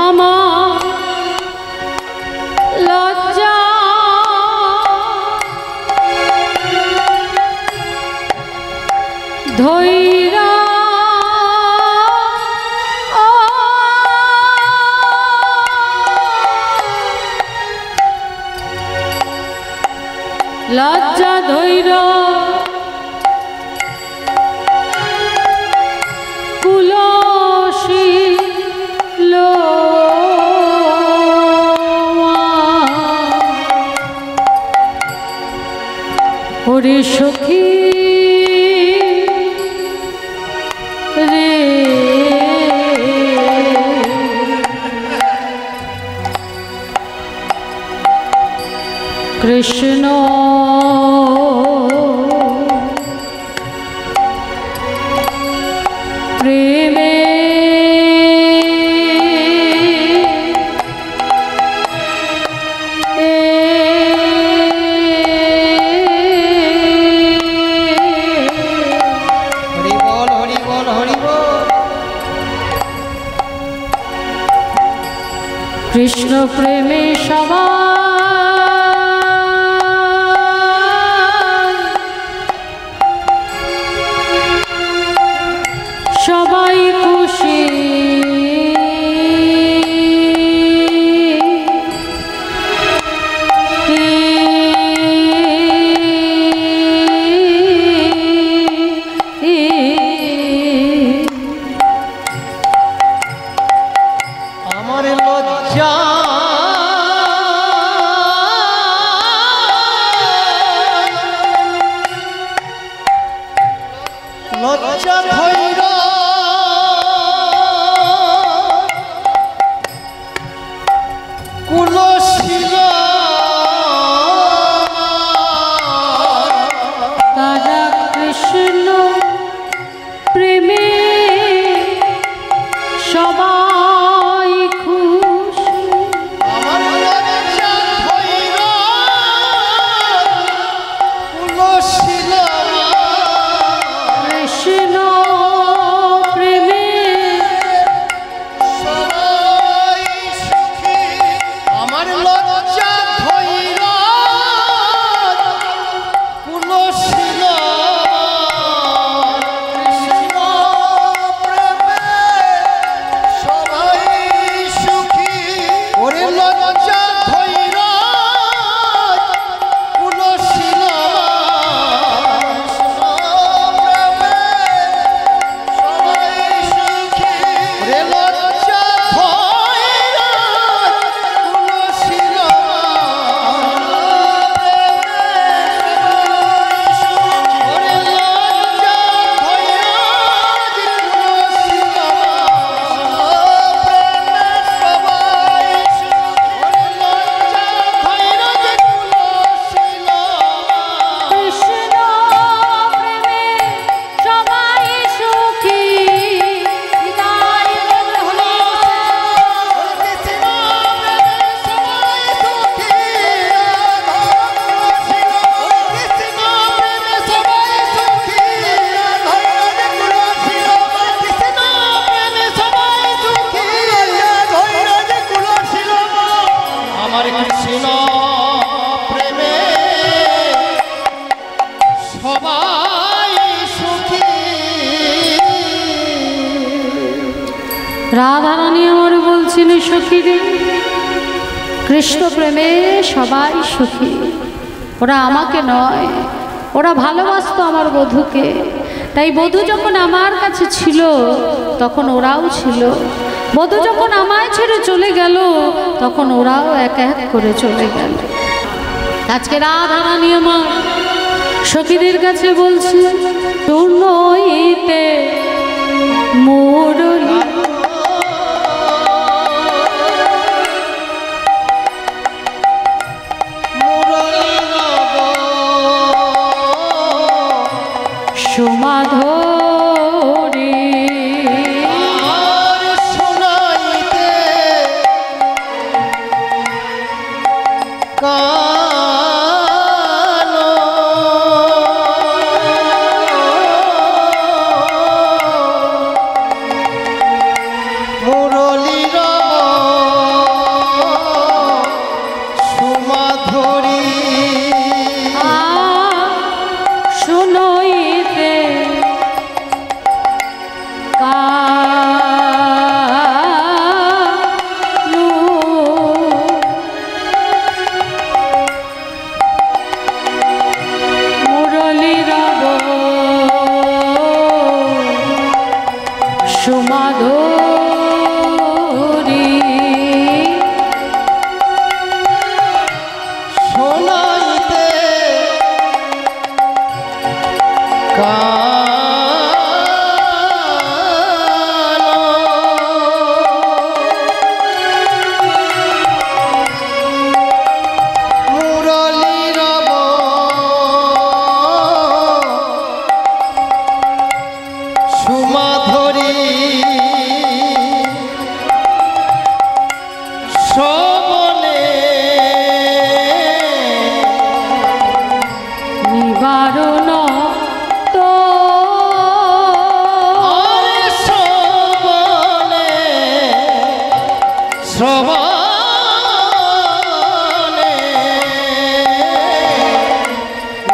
আমার লজ্জা ধৈর্য লজ্জা ধৈর্য কুলশীল ওরে সখী রে কৃষ্ণ প্রেমে হরি বল হরি বল হরি বল। কৃষ্ণ প্রেমে সবাই খুশি আমার লজ্জা লজ্জা ধৈর্য কুলশীল তারা কৃষ্ণ প্রেমে সবাই খুশি আমার লজ্জা ধৈর্য কুলশীল কৃষ্ণ প্রেমে সবাই সুখী। আমার লজ্জা ধৈর্য কুলশীল কৃষ্ণ প্রেমে সবাই সুখী। ওরে লজ্জা ধৈর্য কুলশীল প্রেমে সবাই সুখী। ওরে লজ্জা ধৈর্য কুলশীল কৃষ্ণ প্রেমে সবাই সুখী হৃদয় হলে আমার কৃষ্ণ প্রেমে সবাই সুখী। রাধারানী আমার বলছেন সখী রে কৃষ্ণ প্রেমে সবাই সুখী ওরা আমাকে নয় ওরা ভালোবাসতো আমার বধূকে তাই বধূ যখন আমার কাছে ছিল তখন ওরাও ছিল বধূ যখন আমায় ছেড়ে চলে গেল তখন ওরাও এক এক করে চলে গেল আজকে রাধারানী আমার সখীদের কাছে বলছে টুনইতে মুরলী সুমাধুরী আর শোনাইতে কানো মুরলীর সুমাধুরী শুনইতে নিবারণ তো শ্রবণে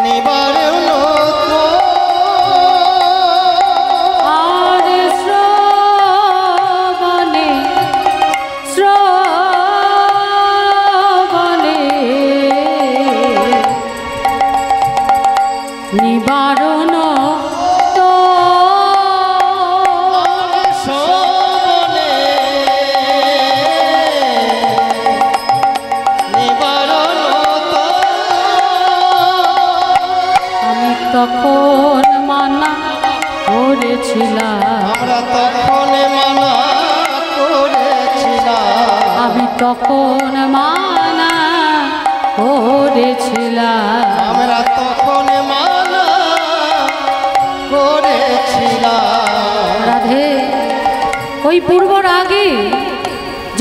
নিবারণ তো আর শ্রবণে নিবারণ তো শ্রবণে নিবারণ তো আমি তখন মানা করেছিলাম আমরা তখন মানা করেছিলাম আমি তখন মানা করেছিলাম আমরা তখন মানা করেছিলাম রাধে ওই পূর্বর আগে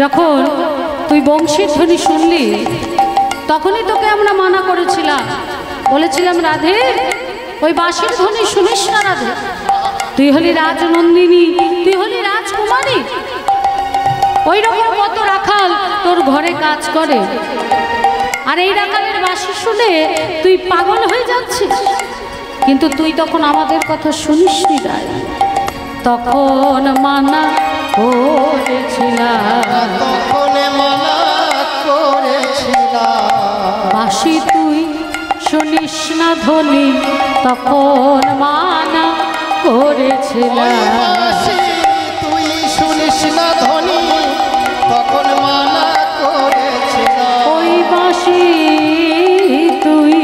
যখন তুই বংশীর ধ্বনি শুনলি তখনই তোকে আমরা মানা করেছিলাম বলেছিলাম রাধে ওই বাঁশির ধ্বনি শুনিস না রাধে তুই হলি রাজনন্দিনী তুই হলি রাজকুমারী ওই রকম কত রাখাল তোর ঘরে কাজ করে আর এই রাখালের বাঁশি শুনে তুই পাগল হয়ে যাচ্ছিস কিন্তু তুই তখন আমাদের কথা শুনিসনি রায় তখন মানা করেছিলাম তখন মানা করেছিলাম বাঁশি তুই শুনিস না ধ্বনি তখন মানা করেছিলাম বাঁশি তুই শুনিস না ধ্বনি তখন মানা করেছিলাম ওই বাঁশি তুই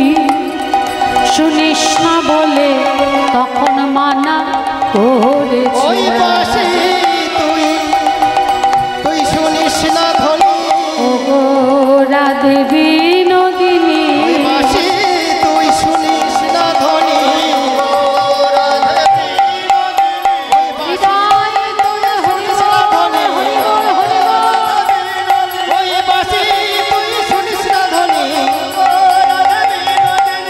শুনিস না বলে তখন মানা ওই করেছিলাম বাঁশি তুই শুনিস না ধ্বনি ও গো রাধে বিনোদিনী ওই বাঁশি তুই শুনিস না ধ্বনি হৃদয়ে তোর শুনিস না ধ্বনি ওই বাঁশি তুই শুনিস না ধ্বনি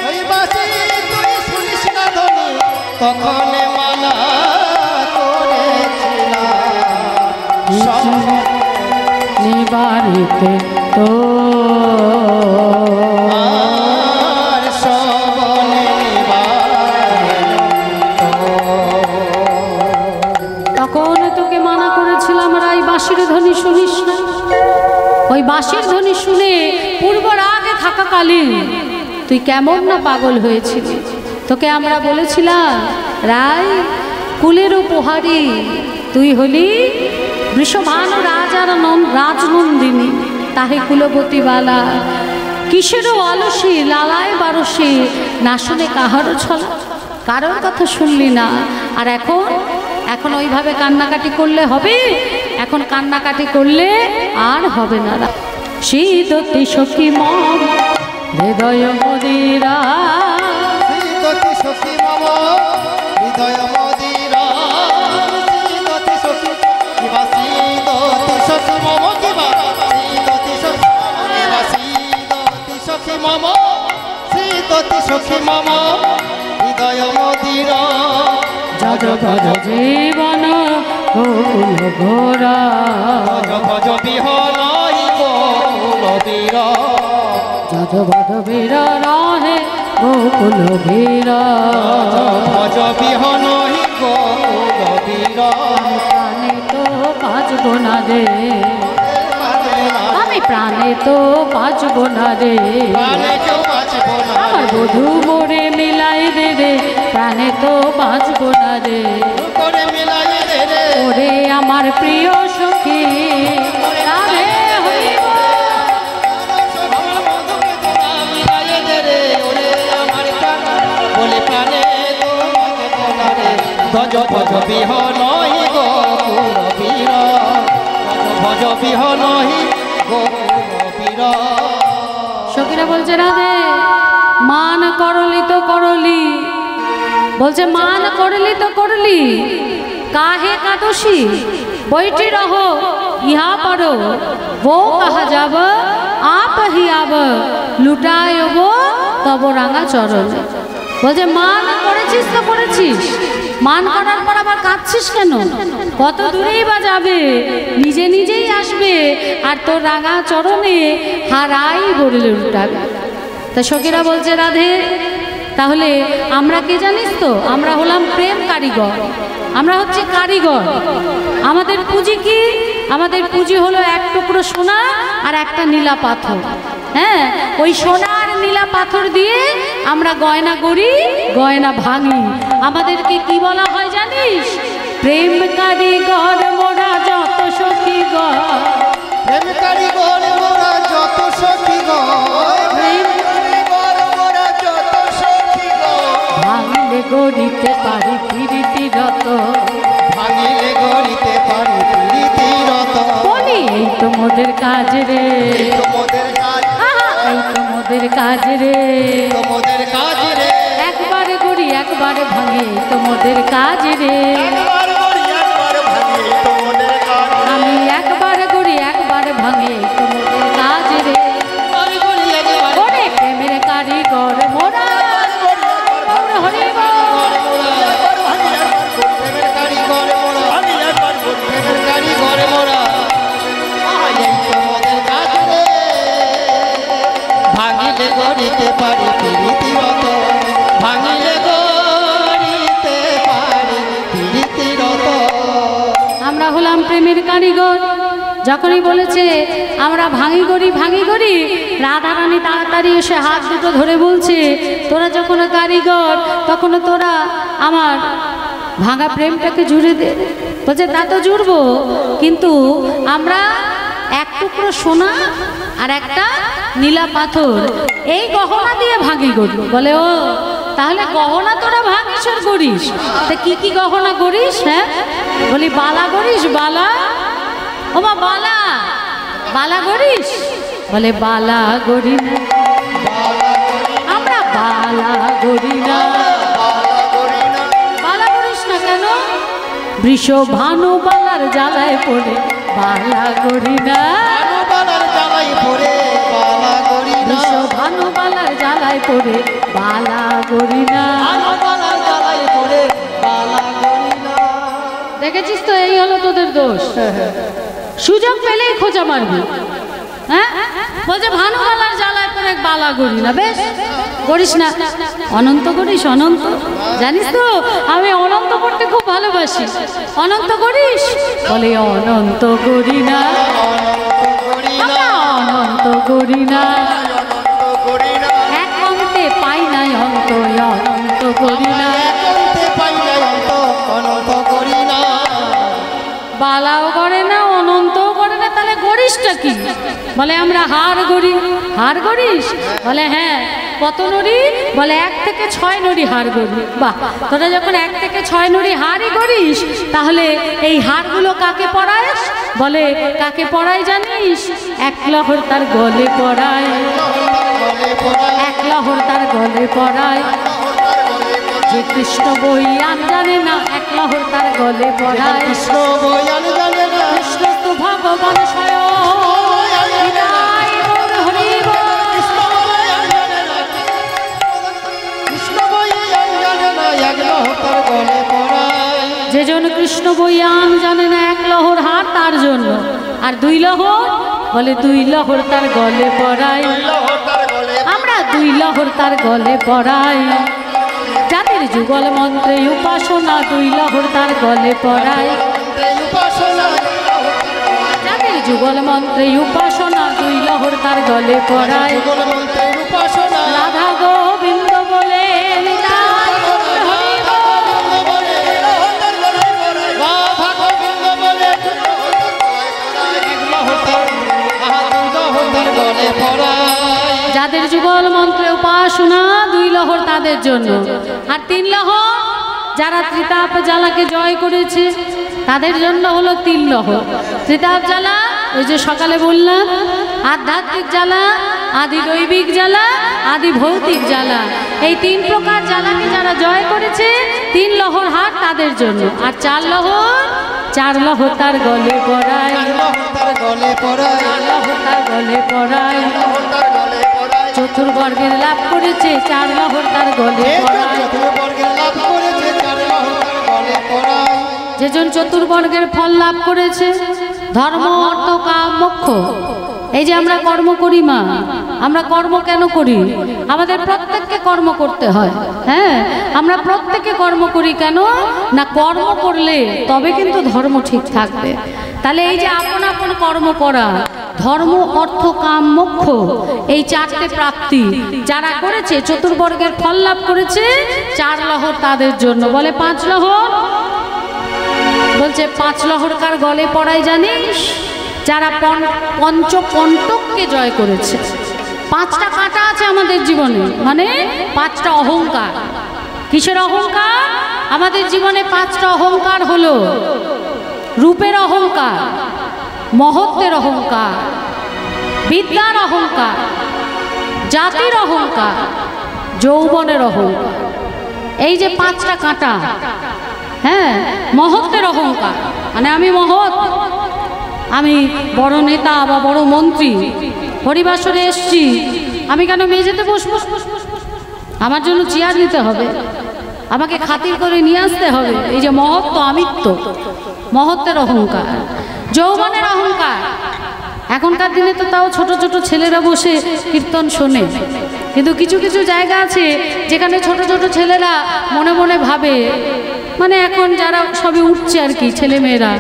ওই বাঁশি তুই শুনিস না ধ্বনি তখন মানা করেছিলাম নিবারিতে তো আর শ্রবণে নিবারণ তখন তোকে মানা করেছিলাম রাই বাঁশির ধ্বনি শুনিস না ওই বাঁশির ধ্বনি শুনে পূর্বর আগে থাকাকালীন তুই কেমন না পাগল হয়েছিলি তোকে আমরা বলেছিলাম রাই কুলের উপহারী তুই হলি বৃষভানু রাজার রাজনন্দিনী তাহে কুলবতী বালা কিসেরও অলসী লালায় বারসী না শুনে কাহারও ছলা কারোর কথা শুনলি না আর এখন ওইভাবে কান্নাকাটি করলে হবে এখন কান্নাকাটি করলে আর হবে না শীততি সখী মম হৃদয় মদিরা শ্রীদতি সখী মম হৃদয় মদিরা শ্রীদতি সখী কিবা শ্রীদতি সখী মম কিবা শ্রীদতি সখী কিবা শ্রীদতি সখী মম শ্রীদতি সখী মম হৃদয় মদিরা যজ ভজ জীবন গোকুল ঘোরা ভজ ভজ বিহনই গোকুল বীরা যজ ভজ বীর রহে গোকুল বীর ভজ বিহনই গোকুল বীরা প্রাণে তো বাঁচব না রে আমি প্রাণে তো বাঁচব না রে প্রাণে কেউ বাঁচব না আমার বধূ মোরে মিলাই দে রে প্রাণে তো বাঁচব না রে করে মিলাই দে রে ওরে আমার প্রিয় সখী রাধে হরি বল। আমার বন্ধুকে তোরা মিলাই দে রে ওরে আমার প্রাণ বলে প্রাণে তো ধ্বজ ভজ বিহ নহি গোকুল বীর ধ্বজ ভজ বিহ নহি গোকুল বীর। সখীরা বলছে রাধে মান করলি তো করলি, বলছে মান করলি তো করলি, কাহে কাদোষী বৈঠি রহো ইহা পড়ো, वो कहा যাব आप ही आब লুটায় গো তব রাঙা চরণ। বলছে মান করেছিস তো করেছিস, মান করার পর আবার কাঁদছিস কেন? কত দূরেই বা যাবে, নিজে নিজেই আসবে আর তোর রাঙা চরণে হারাই বলে লুটাবে। তা সখীরা বলছে রাধে তাহলে আমরা কে জানিস তো? আমরা হলাম প্রেম কারিগর, আমরা হচ্ছে কারিগর। আমাদের পুঁজি কি? আমাদের পুঁজি হলো এক টুকরো সোনা আর একটা নীলা পাথর। হ্যাঁ, ওই সোনা আর নীলা পাথর দিয়ে আমরা গয়না গড়ি, গয়না ভাঙি। আমাদেরকে কি বলা হয় জানিস? প্রেম কারিগর মোরা যত সখী গর, প্রেম কারিগর মোরা যত সখী গর, প্রেম কারিগর মোরা যত সখী গর, ভাঙলে গড়িতে পারি প্রীতি রত, ভাঙিলে গড়িতে পারি প্রীতি রত। বলি এই তো মোদের কাজ রে, এই তো মোদের কাজ, এই তো মোদের কাজ রে, তো মোদের কাজ রে, একবার গড়ি একবার ভাঙে এই তো মোদের কাজ রে। একবার গড়ি একবার ভাঙি এই তো মোদের কাজ রে। আমি একবার গড়ি একবার ভাঙে এই তো মোদের কাজ রে। ওরে প্রেমের কারিগর মোরা হরি বল। প্রেমের কারিগর মোরা, আমি একবার প্রেমের কারিগর মোরা, এই তো মোদের কাজ রে। ভাঙিলে গড়িতে পারি প্রীতি রত, ভাঙিলে গড়িতে পারি প্রীতি রত। আমরা হলাম প্রেমের কারিগর। যখনই বলেছে আমরা ভাঙি গড়ি, রাধারানী তাড়াতাড়ি এসে হাত দুটো ধরে বলছে তোরা যখন কারিগর তখন তোরা আমার ভাঙা প্রেমটাকে জুড়ে দে। বলছে তা তো জুড়বো, কিন্তু আমরা এক টুকরো সোনা আর একটা নীলা পাথর এই গহনা দিয়ে ভাঙি গড়ি। বলে ও তাহলে গহনা তোরা ভাঙিস আর গড়িস, তা কি কি গহনা গড়িস? হ্যাঁ, বলি বালা গড়িস, বালা। ও মা বালা, বালা গড়িস? বলে বালা গড়ি না, আমরা বালা গড়ি না। বালা গড়িস না কেন? বৃষ ভানু বালার জ্বালায় পড়ে বালা গড়ি না, বালার জ্বালাই পড়ে বালা গড়ি না, বৃষ ভানু বালার জ্বালায় পড়ে বালা গড়ি না। বালার জ্বালাই পড়ে বালা গড়ি না। দেখেছিস তো, এই হলো তোদের দোষ। সুযোগ পেলেই খোঁজা মারবি। হ্যাঁ, বলছে ভানুবালার জ্বালায় পরে বালা গড়ি না। বেশ, করিস না, অনন্ত করিস। অনন্ত জানিস তো আমি অনন্ত করতে খুব ভালোবাসি। অনন্ত করিস? বলে অনন্ত করি না, আমরা অনন্ত করি না, এক অন্তে পাই নাই অন্ত, অনন্ত করি না। বালাও করে না, অনন্তও করে না, তাহলে গড়িসটা কি? বলে আমরা হার গড়ি। হার গড়িস? বলে হ্যাঁ। কত নড়ি? বলে 1 থেকে 6 নড়ি হার গড়ি। বাহ, তোরা যখন 1 থেকে 6 নড়ি হারই গড়িস, তাহলে এই হারগুলো কাকে পরাইস? বলে কাকে পরাই জানিস? এক লহর তার গলে পরায়, এক লহর তার গলে পরায়। যে কৃষ্ণ বইয়ান জানে না, এক লহর তার গলে পরায়। কৃষ্ণ বইয়ান জানে না, কৃষ্ণ তো ভগবান স্বয়ং, হৃদয় মোর হরি বল। কৃষ্ণ বইয়ান জানে না, কৃষ্ণ বইয়ান জানে না, এক লহর তার গলে পরায়। যে জন কৃষ্ণ বইয়ান জানে না, এক লহর হার তার জন্য, আর 2 লহর, বলে 2 লহর তার গলে পরায়। আমরা 2 লহর তার গলে পরাই। যাদের যুগল মন্ত্রে উপাসনা 2 লহর তার গলে পরায়। যাদের যুগল মন্ত্রে উপাসনা 2 লহর তার গলে পরায়। রাধা গোবিন্দ বলে নিতাই গৌর হরি বল। যাদের যুগল মন্ত্রে উপাসনা 2 লহর তাদের জন্য, আর 3 লহর যারা ত্রিতাপ জ্বালাকে জয় করেছে তাদের জন্য হলো 3 লহর। ত্রিতাপ জ্বালা ওই যে সকালে বললাম, আধ্যাত্মিক জ্বালা, আদি দৈবিক জ্বালা, আদি ভৌতিক জ্বালা। এই 3 প্রকার জ্বালাকে যারা জয় করেছে 3 লহর হার তাদের জন্য। আর 4 লহর, 4 লহর তার গলে পড়ায়, তার গলে পড়ায়, 4 লহর তার গলে পড়ায়। তার গলে পড়ায়, চতুর্বর্গের লাভ করেছে 4 লহর তার গলে পড়ায়। চতুর্বর্গের লাভ করেছে 4 লহর তার গলে পড়ায়। যেজন চতুর্বর্গের ফল লাভ করেছে, ধর্ম অর্থ কাম মোক্ষ। এই যে আমরা কর্ম করি মা, আমরা কর্ম কেন করি? আমাদের প্রত্যেককে কর্ম করতে হয়। হ্যাঁ, আমরা প্রত্যেকে কর্ম করি কেন না, কর্ম করলে তবে কিন্তু ধর্ম ঠিক থাকবে। তাহলে এই যে আপন আপন কর্ম করা, ধর্ম অর্থ কাম মোক্ষ, এই 4টে প্রাপ্তি যারা করেছে, চতুর্বর্গের ফল লাভ করেছে, 4 লহর তাদের জন্য। বলে 5 লহর, বলছে 5 লহর কার গলে পড়ায় জানিস? যারা পঞ্চকণ্টককে জয় করেছে। 5টা কাঁটা আছে আমাদের জীবনে, মানে 5টা অহংকার। কিসের অহংকার? আমাদের জীবনে 5টা অহংকার হলো রূপের অহংকার, মহত্বের অহংকার, বিদ্যার অহংকার, জাতির অহংকার, যৌবনের অহংকার। এই যে 5টা কাঁটা, হ্যাঁ, মহত্বের অহংকার মানে আমি মহৎ, আমি বড় নেতা বা বড় মন্ত্রী, হরিবাসরে এসছি, আমি কেন মেঝেতে বসবো? আমার জন্য চেয়ার নিতে হবে, আমাকে খাতির করে নিয়ে আসতে হবে। এই যে মহত্ব, আমিত্ব, মহত্বের অহংকার। যৌবনের অহংকার, এখনকার দিনে তো তাও ছোট ছোট ছেলেরা বসে কীর্তন শোনে, কিন্তু কিছু কিছু জায়গা আছে যেখানে ছোট ছোট ছেলেরা মনে মনে ভাবে, মানে এখন যারা সবে উঠছে আর কি, ছেলে মেয়েরা,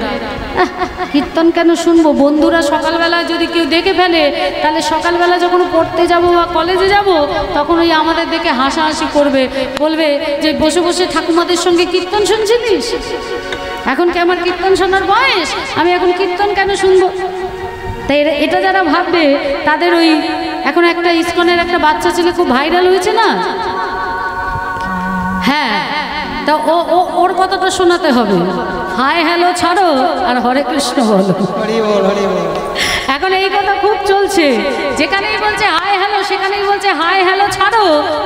কীর্তন কেন শুনবো? বন্ধুরা সকালবেলা যদি কেউ দেখে ফেলে, তাহলে সকালবেলা যখন পড়তে যাব বা কলেজে যাব, তখন ওই আমাদের দেখে হাসাহাসি করবে, বলবে যে বসে বসে ঠাকুমাদের সঙ্গে কীর্তন শুনছিলিস? এখন কি আমার কীর্তন শোনার বয়স? আমি এখন কীর্তন কেন শুনবো? তাই এটা যারা ভাববে, তাদের ওই এখন একটা ইসকনের একটা বাচ্চা ছেলে খুব ভাইরাল হয়েছে না, হ্যাঁ, তা ওর কথাটা শোনাতে হবে, হাই হ্যালো ছাড়ো আর হরে কৃষ্ণ বলো। এখন এই কথা খুব চলছে, যেখানেই বলছে হাই হ্যালো, সেখানেই বলছে হাই হ্যালো ছাড়ো,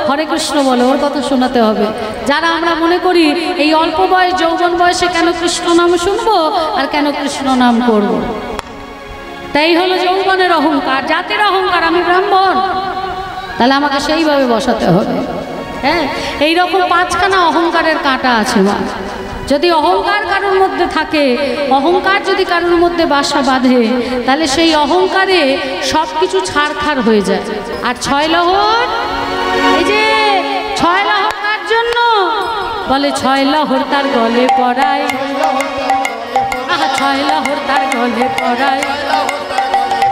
হরে কৃষ্ণ বলো। ওর কথা শোনাতে হবে। যারা আমরা মনে করি এই অল্প বয়স, যৌবন বয়সে কেন কৃষ্ণ নাম শুনবো আর কেন কৃষ্ণ নাম করবো, তাই হলো যৌবনের অহংকার, জাতির অহংকার, আমি ব্রাহ্মণ, তাহলে আমাকে সেইভাবে বসাতে হবে। হ্যাঁ, এইরকম 5খানা অহংকারের কাঁটা আছে মা। যদি অহংকার কারোর মধ্যে থাকে, অহংকার যদি কারোর মধ্যে বাসা বাঁধে, তাহলে সেই অহংকারে সব কিছু ছাড়খাড় হয়ে যায়। আর 6 লহর, এই যে 6 লহর কার জন্য? বলে 6 লহর তার গলে পড়ায়, 6 লহর তার গলে পড়ায়।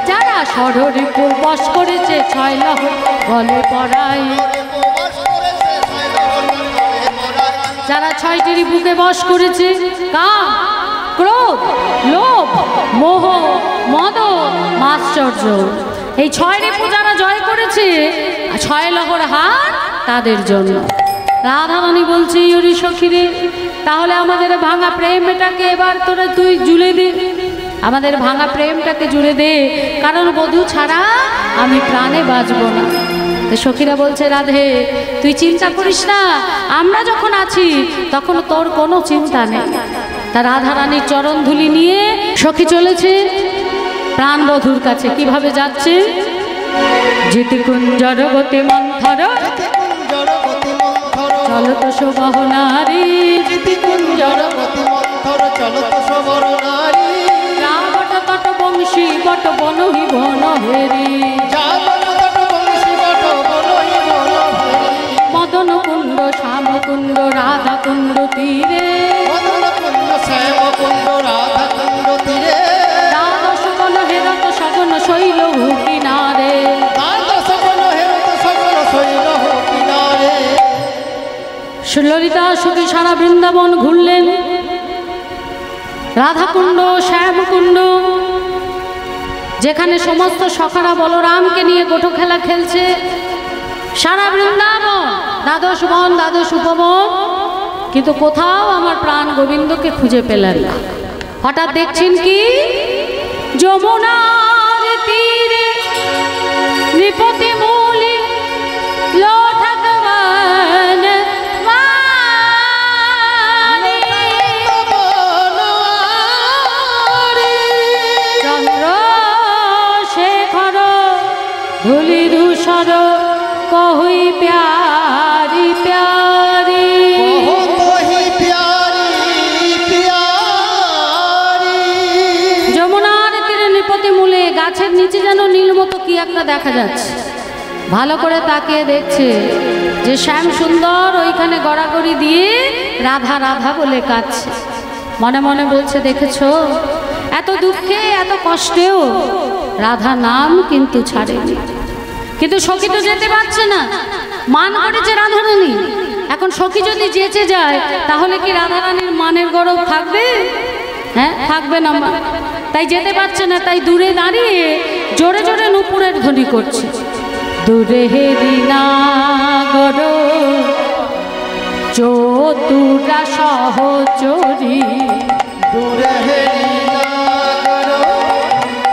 যারা ষড়রিপু বশ করেছে, 6 লহর গলে পড়ায়। যারা 6টি রিপুকে বশ করেছে, কাম, ক্রোধ, লোভ, মোহ, মদ, মাশ্চর্য, এই 6 রিপু যারা জয় করেছে, 6 লহর হার তাদের জন্য। রাধারানী বলছে, ইয়রি সখীরে, তাহলে আমাদের ভাঙা প্রেমটাকে এবার তোরা তুই জুড়ে দে, আমাদের ভাঙা প্রেমটাকে জুড়ে দে, কারণ বধূ ছাড়া আমি প্রাণে বাঁচব না। সখীরা বলছে, রাধে তুই চিন্তা করিস না, আমরা যখন আছি তখন তোর কোনো চিন্তা নেই। তা রাধারানীর চরণ ধুলি নিয়ে সখী চলেছে প্রাণবধূর কাছে। কিভাবে যাচ্ছে? জিতি কুঞ্জর গতি মন্থর, চলত শোভহ নারী, জিতি কুঞ্জর গতি মন্থর, চলত শোভর নারী। রাবট তট বংশী বট বনহি বন হেরি, মদন কুণ্ড শ্যাম কুণ্ড রাধা কুণ্ড তীরে, মদন কুণ্ড শ্যাম কুণ্ড রাধা কুণ্ড তীরে। দ্বাদশ বন হেরত সগন শৈল কিনারে, দ্বাদশ বন হেরত সগন শৈল কিনারে। ললিতা সখী সারা বৃন্দাবন ঘুরলেন। রাধাকুণ্ড, শ্যামকুণ্ড, যেখানে সমস্ত সখারা বলরামকে নিয়ে গোটো খেলা খেলছে, সারা বৃন্দাবন, দ্বাদশ বন, দ্বাদশ উপবন, কিন্তু কোথাও আমার প্রাণ গোবিন্দকে খুঁজে পেলেন না। হঠাৎ দেখছেন কি যমুনার তীরে নৃপতি মূলে লোঠকবান চন্দ্র শেখর ধুলি ধূসর কহুই প্যারি প্যারি যমুনার তীরে নৃপতি মূলে গাছের নিচে যেন নীল মতো কি একটা দেখা যাচ্ছে। ভালো করে তাকিয়ে দেখছে যে শ্যাম সুন্দর ওইখানে গড়াগড়ি দিয়ে রাধা রাধা বলে কাঁদছে। মনে মনে বলছে, দেখেছো এত দুঃখে এত কষ্টেও রাধা নাম কিন্তু ছাড়েনি। কিন্তু সখী তো যেতে পারছে না, মান করেছে রাধারানী। এখন সখী যদি যেচে যায় তাহলে কি রাধারানীর মানের গৌরব থাকবে? হ্যাঁ, থাকবে না। তাই যেতে পারছে না, তাই দূরে দাঁড়িয়ে জোরে জোরে নূপুরের ধ্বনি করছে। দূরে হেরিনা গর চতুরা সহচরী, দূরে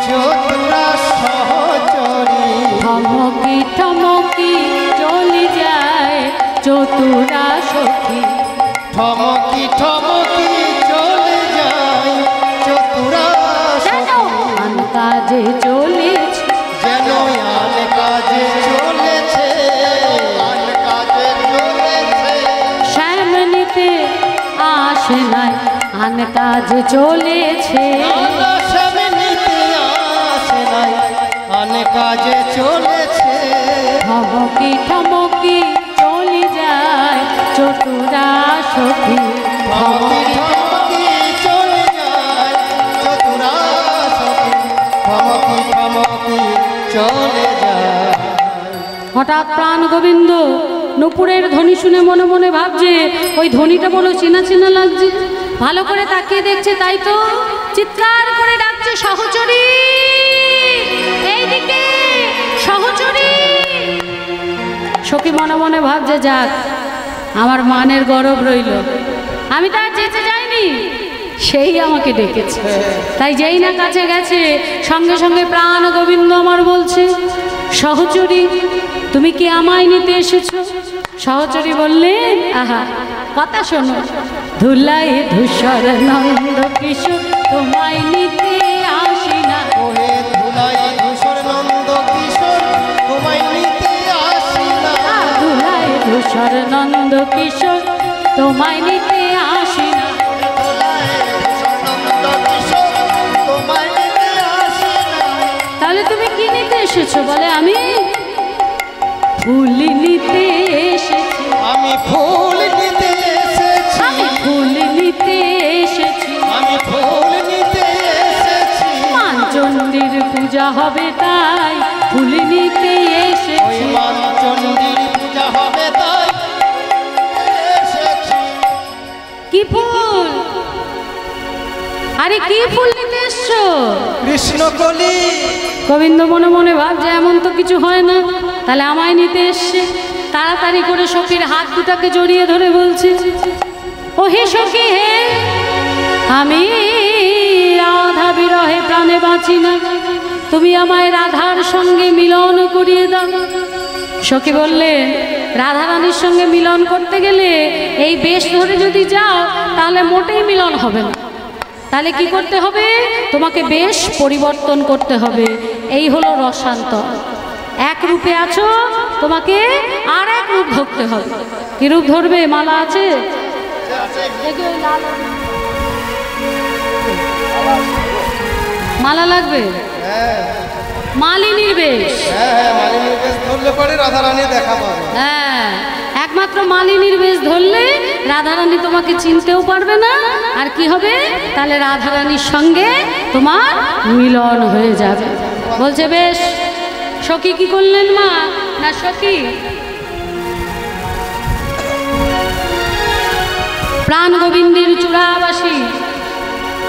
চতুরা সহচরী, ঠমকি ঠমকি চলে যায় চতুরা সখী, ঠমকি ঠমকি চলে যায় চতুরা সখী। আন কাজে চলেছে, যেন আন কাজে চলেছে, আন কাজে চলেছে, শ্যাম নিতে আসে নাই, আন কাজে চলেছে। নানা স্বামী নিতে আসে নাই, আন কাজে চলেছে। ঠমকি ঠমকি চলে যায় চতুরা সখী, ঠমকি ঠমকি চলে যায় চতুরা সখী, ঠমকি ঠমকি চলে যায়। হঠাৎ প্রাণ গোবিন্দ নূপুরের ধ্বনি শুনে মনে মনে ভাবছে, ওই ধ্বনিটা বলো চেনা চেনা লাগছে। ভালো করে তাকিয়ে দেখছে, তাই তো চিৎকার করে ডাকছে, সহচরী এইদিকে, সহচরী। সখী মনে মনে ভাবছে, যাক আমার মানের গৌরব রইল, আমি তো আর যেতে যাইনি, সেই আমাকে ডেকেছে। তাই যেই না কাছে গেছে সঙ্গে সঙ্গে প্রাণ গোবিন্দ আমার বলছে, সহচরী তুমি কি আমায় নিতে এসেছো? সহচরী বললেন, আহা কথা শোনো, ধুলাই ধূসর নন্দ কিশোর তোমায় নিতে আসি না, ওহে ধুলাই ধূসর নন্দ কিশোর তোমায় নিতে আসি না, ধুলাই ধূসর নন্দ কিশোর তোমায় নিতে আসি না। ধুলাই ধূসর নন্দ কিশোর তোমায় নিতে আসি না। তাহলে তুমি কি নিতে এসেছো? বলে আমি ফুল নিতে এসেছি, আমি ফুল নিতে এসেছি, আমি ফুল নিতে এসেছি, আমি ফুল নিতে এসেছি, মানচণ্ডীর পূজা হবে তাই ফুল নিতে ওই এসেছি। মানচণ্ডীর পূজা হবে তাই এসেছি। কি ফুল? আরে কি ফুল নিতে এসছো? কৃষ্ণকলি। গোবিন্দ মনে মনে ভাবছে, এমন তো কিছু হয় না, তাহলে আমায় নিতে এসছে। তাড়াতাড়ি করে সখীর হাত দুটাকে জড়িয়ে ধরে বলছে, ও হে সখী হে, আমি রাধা বিরহে প্রাণে বাঁচি না, তুমি আমায় রাধার সঙ্গে মিলন করিয়ে দাও। সখী বললেন, রাধারানীর সঙ্গে মিলন করতে গেলে এই বেশ ধরে যদি যাও তাহলে মোটেই মিলন হবে না। তাহলে কি করতে হবে? তোমাকে বেশ পরিবর্তন করতে হবে। এই হলো রসান্তর। এক রূপে আছো, তোমাকে আর এক রূপ ধরতে হবে। কি রূপ ধরবে? মালা আছে, মালা লাগবে, মালিনীর বেশ। হ্যাঁ, মালিনীর বেশ ধরলে পরে রাধারানী দেখা পাবে। হ্যাঁ, একমাত্র মালিনীর বেশ ধরলে রাধারানী তোমাকে চিনতেও পারবে না। আর কি হবে? তাহলে রাধারানীর সঙ্গে তোমার মিলন হয়ে যাবে। বলছে বেশ। সখী কি করলেন মা? না সখী প্রাণ গোবিন্দের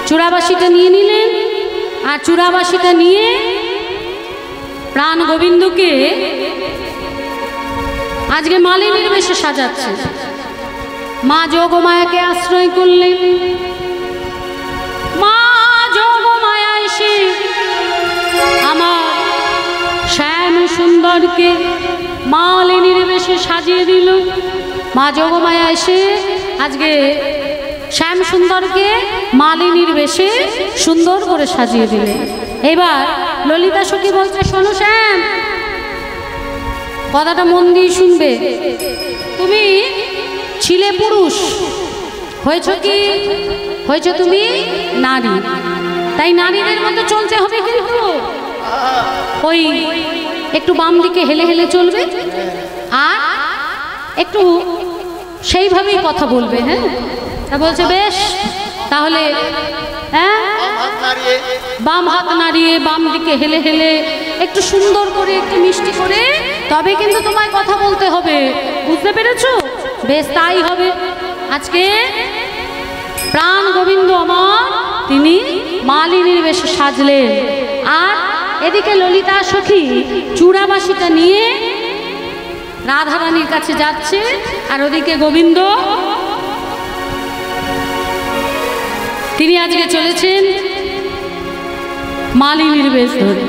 চূড়াবাসীটা নিয়ে নিলেন। আর চূড়াবাসীটা নিয়ে প্রাণ গোবিন্দকে আজকে মালিনীর বেশে সাজাচ্ছে। মা যোগমায়াকে আশ্রয় করলেন। মা যোগমায়া এসে আমার শ্যাম সুন্দরকে মালিনীর বেশে সাজিয়ে দিল। মা যোগমায়া এসে আজকে শ্যাম সুন্দরকে মালিনীর বেশে সুন্দর করে সাজিয়ে দিলেন। এবার ললিতা সখী বলছে, শোনো শ্যাম, কথাটা মন দিয়ে শুনবে। তুমি ছিলে পুরুষ, হয়েছ কি? হয়েছ তুমি নারী, তাই নারীদের মতো চলতে হবে। কিন্তু ওই একটু বাম দিকে হেলে হেলে চলবে আর একটু সেইভাবেই কথা বলবে। হ্যাঁ, তা বলছে বেশ, তাহলে হ্যাঁ বাম হাত নাড়িয়ে বাম দিকে হেলে হেলে একটু সুন্দর করে একটু মিষ্টি করে তবে কিন্তু তোমায় কথা বলতে হবে, বুঝতে পেরেছো? বেশ তাই হবে। আজকে প্রাণ গোবিন্দ আমার তিনি মালিনীর বেশে সাজলেন, আর এদিকে ললিতা সখী চূড়াবাসীটা নিয়ে রাধারানীর কাছে যাচ্ছে, আর ওদিকে গোবিন্দ তিনি আজকে চলেছেন মালিনীর বেশ ধরে।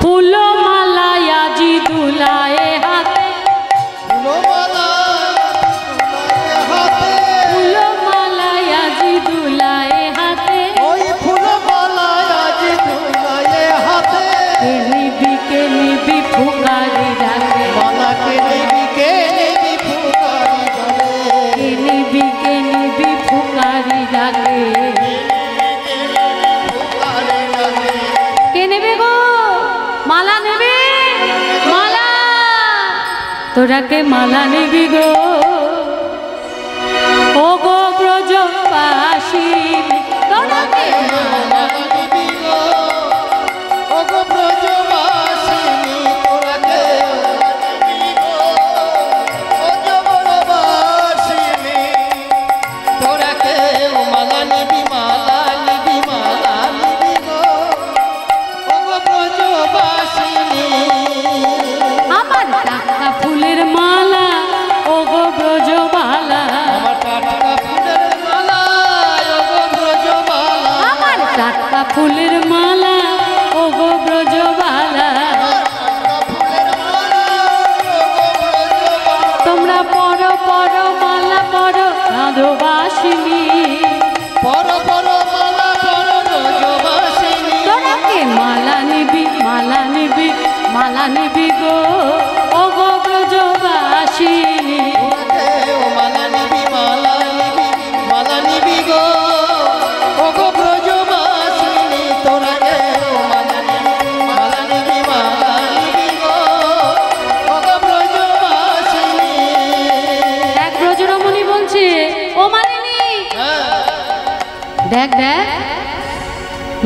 ফুলমালায় আজি দুলায়ে হাতে, ফুলমালায় আজি দুলায়ে হাতে, ওই ফুলমালায় আজি দুলায়ে হাতে, কে নিবি ফুকারি ডাকে, মালাকে নিবি ফুকারি ডাকে, কে নিবি ফুকারি ডাকে। কে নেবে গো? মালা নেবে? মালা, তোরাকে মালা নিবি গো? ও গো ব্রজবাসী, তোরাকে মালা নিবি গো, ও গো ব্রজবাসিনী, তোরাকে নিবি গো, ও জবরবাসিনী, তোরাকে মালা নিবি, মালা নিবি, মালা নিবি গো, ও গো ব্রজবাসিনী। আমার টাকা ফুলের মালা, ও গো ব্রজবালা, আমার টাটকা ফুলের মালা, ও গো ব্রজবালা, আমার টাকা ফুলের মালা, ও গো ব্রজবালা। তোমরা পড়ো পড়ো মালা পড়ো রাধবাসিনী, পর পর মালা পর ব্রজবাসিনী, তোরাকে মালা নিবি, মালা নিবি, মালা নিবি গো, ও গো ব্রজবাসিনী। তোরাকে মালা নিবি, মালা নিবি, মালা নিবি গো, ও গো ব্রজবাসিনী, তোরাকে মালা নিবি, মালা নিবি, মালা নিবি গো, ও গো ব্রজবাসিনী। এক ব্রজরমণী বলছে, ও মালিনী, দেখ দেখ,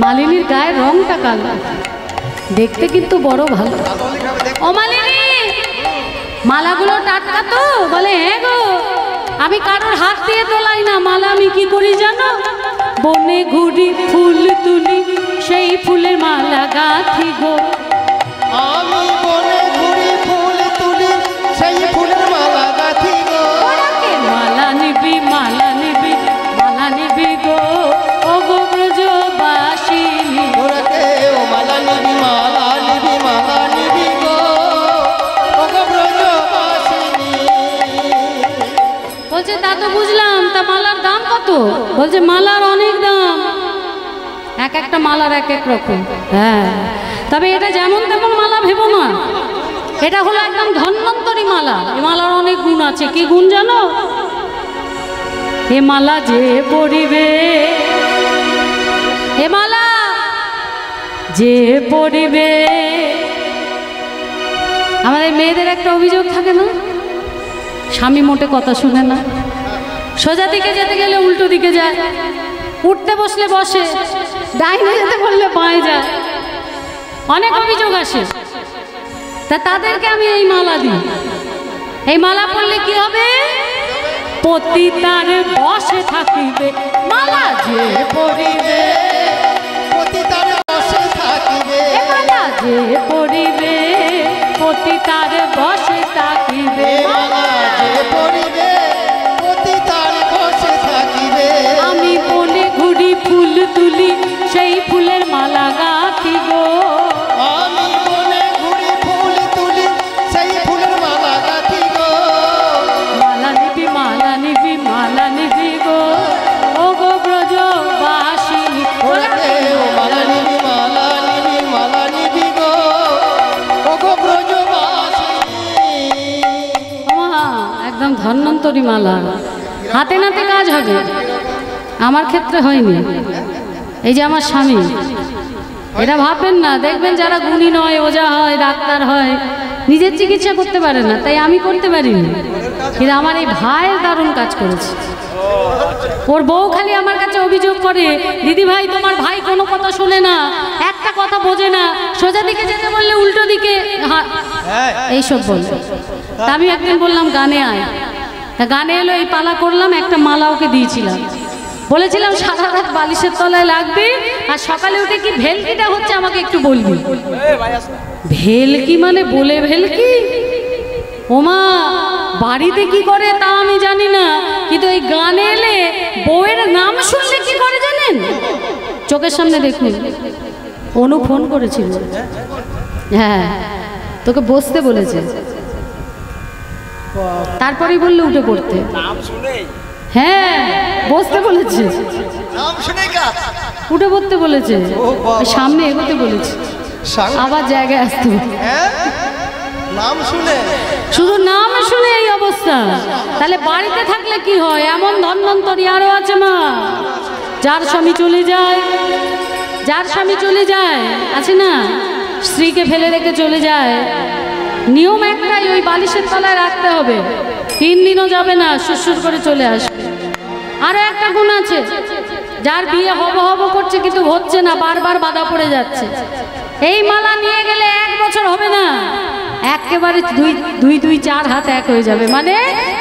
মালিনীর গায়ের রংটা কালো, দেখতে কিন্তু বড় ভালো। ও মালিনী, মালাগুলো টাটকা তো? বলে হ্যাঁ গো, আমি কারোর হাত দিয়ে তোলাই না, মালা আমি কি করি জানো? বনে ঘুরি ফুল তুলি, সেই ফুলের মালা গাঁথি গো। আমি বনে ঘুরি ফুল তুলি, সেই ফুলের মালা গাঁথি গো। তোরাকে মালা নিবি, মালা নিবি, মালা নিবি গো, ও গো ব্রজবাসিনী। তোরাকে মালা নিবি, মালা নিবি, মালা নিবি গো, ও গো ব্রজবাসিনী। বলছে তা তো বুঝলাম, তা মালার দাম কত? বলছে মালার অনেক দাম, এক একটা মালার এক এক রকম। হ্যাঁ, তবে এটা যেমন তেমন মালা ভেবো না, এটা হলো একদম ধন্বন্তরী মালা। এ মালার অনেক গুণ আছে। কি গুণ জানো? এ মালা যে পরিবে, এ মালা যে পরিবে। আমাদের মেয়েদের একটা অভিযোগ থাকে না, স্বামী মোটে কথা শুনে না, সোজা দিকে যেতে গেলে উল্টো দিকে যায়, উঠতে বসলে বসে, ডাইনে যেতে বললে বাঁয়ে যায়, অনেক অভিযোগ আসে। তা তাদেরকে আমি এই মালা দিই। এই মালা পরলে কি হবে? পতি তার বসে থাকিবে, মালা যে পরিবে, পতি তার বসে থাকিবে, এ মালা যে পরিবে, পতিতার বসে থাকিবে মালা যে পড়িবে পতিতার বসে থাকিবে আমি বনে ঘুরি ফুল তুলি সেই ফুলের মালা গাঁথি গো আমি বনে ঘুরি ফুল তুলি সেই ফুলের মালা গাঁথি গো মালা নিবি মালা নিবি মালা নিবি গো ও গো ব্রজবাসিনী ওরে ও মালা নিবি মালা নিবি মালা নিবি গো ও গো ব্রজবাসিনী ওমা, একদম ধন্বন্তরী মালা হাতে নাতে কাজ হবে আমার ক্ষেত্রে হয়নি এই যে আমার স্বামী এটা ভাববেন না দেখবেন যারা গুণী নয় ওজা হয় ডাক্তার হয় নিজের চিকিৎসা করতে পারে না তাই আমি করতে পারিনি কিন্তু আমার এই ভাইয়ের দারুণ কাজ করেছে ওর বউ খালি আমার কাছে অভিযোগ করে দিদি ভাই তোমার ভাই কোনো কথা শোনে না একটা কথা বোঝে না সোজা দিকে যেতে বললে উল্টো দিকে এইসব বলবে তা আমি একদিন বললাম গানে আয় তা গানে এলো এই পালা করলাম একটা মালা ওকে দিয়েছিলাম বলেছিলাম সারা রাত বালিশের তলায় লাগবে আর সকালে উঠে কি ভেলকিটা হচ্ছে আমাকে একটু বলবি ভেলকি মানে বলে ভেলকি ওমা বাড়িতে কি করে তা আমি জানি না কিন্তু এই গানে এলে বউয়ের নাম শুনলে কি করে জানেন চোখের সামনে দেখুন অনু ফোন করেছিল হ্যাঁ তোকে বসতে বলেছে তারপরেই বললে উঠে পড়তে হ্যাঁ বসতে বলেছে নাম শুনে কাজ উঠে পড়তে বলেছে সামনে এগোতে বলেছে আবার জায়গায় আসতে হ্যাঁ নাম শুনে শুধু নাম শুনে এই অবস্থা তাহলে বাড়িতে থাকলে কি হয় এমন ধন্বন্তরী আরো আছে মা যার স্বামী চলে যায় আছে না স্ত্রীকে ফেলে রেখে চলে যায় নিয়ম একটাই ওই বালিশের তলায় রাখতে হবে 3 দিনও যাবে না সুরসুর করে চলে আসবে আরো একটা গুণ আছে যার বিয়ে হব হব করছে কিন্তু হচ্ছে না বারবার বাধা পড়ে যাচ্ছে এই মালা নিয়ে গেলে 1 বছর হবে না একেবারে দুই 4 হাত এক হয়ে যাবে মানে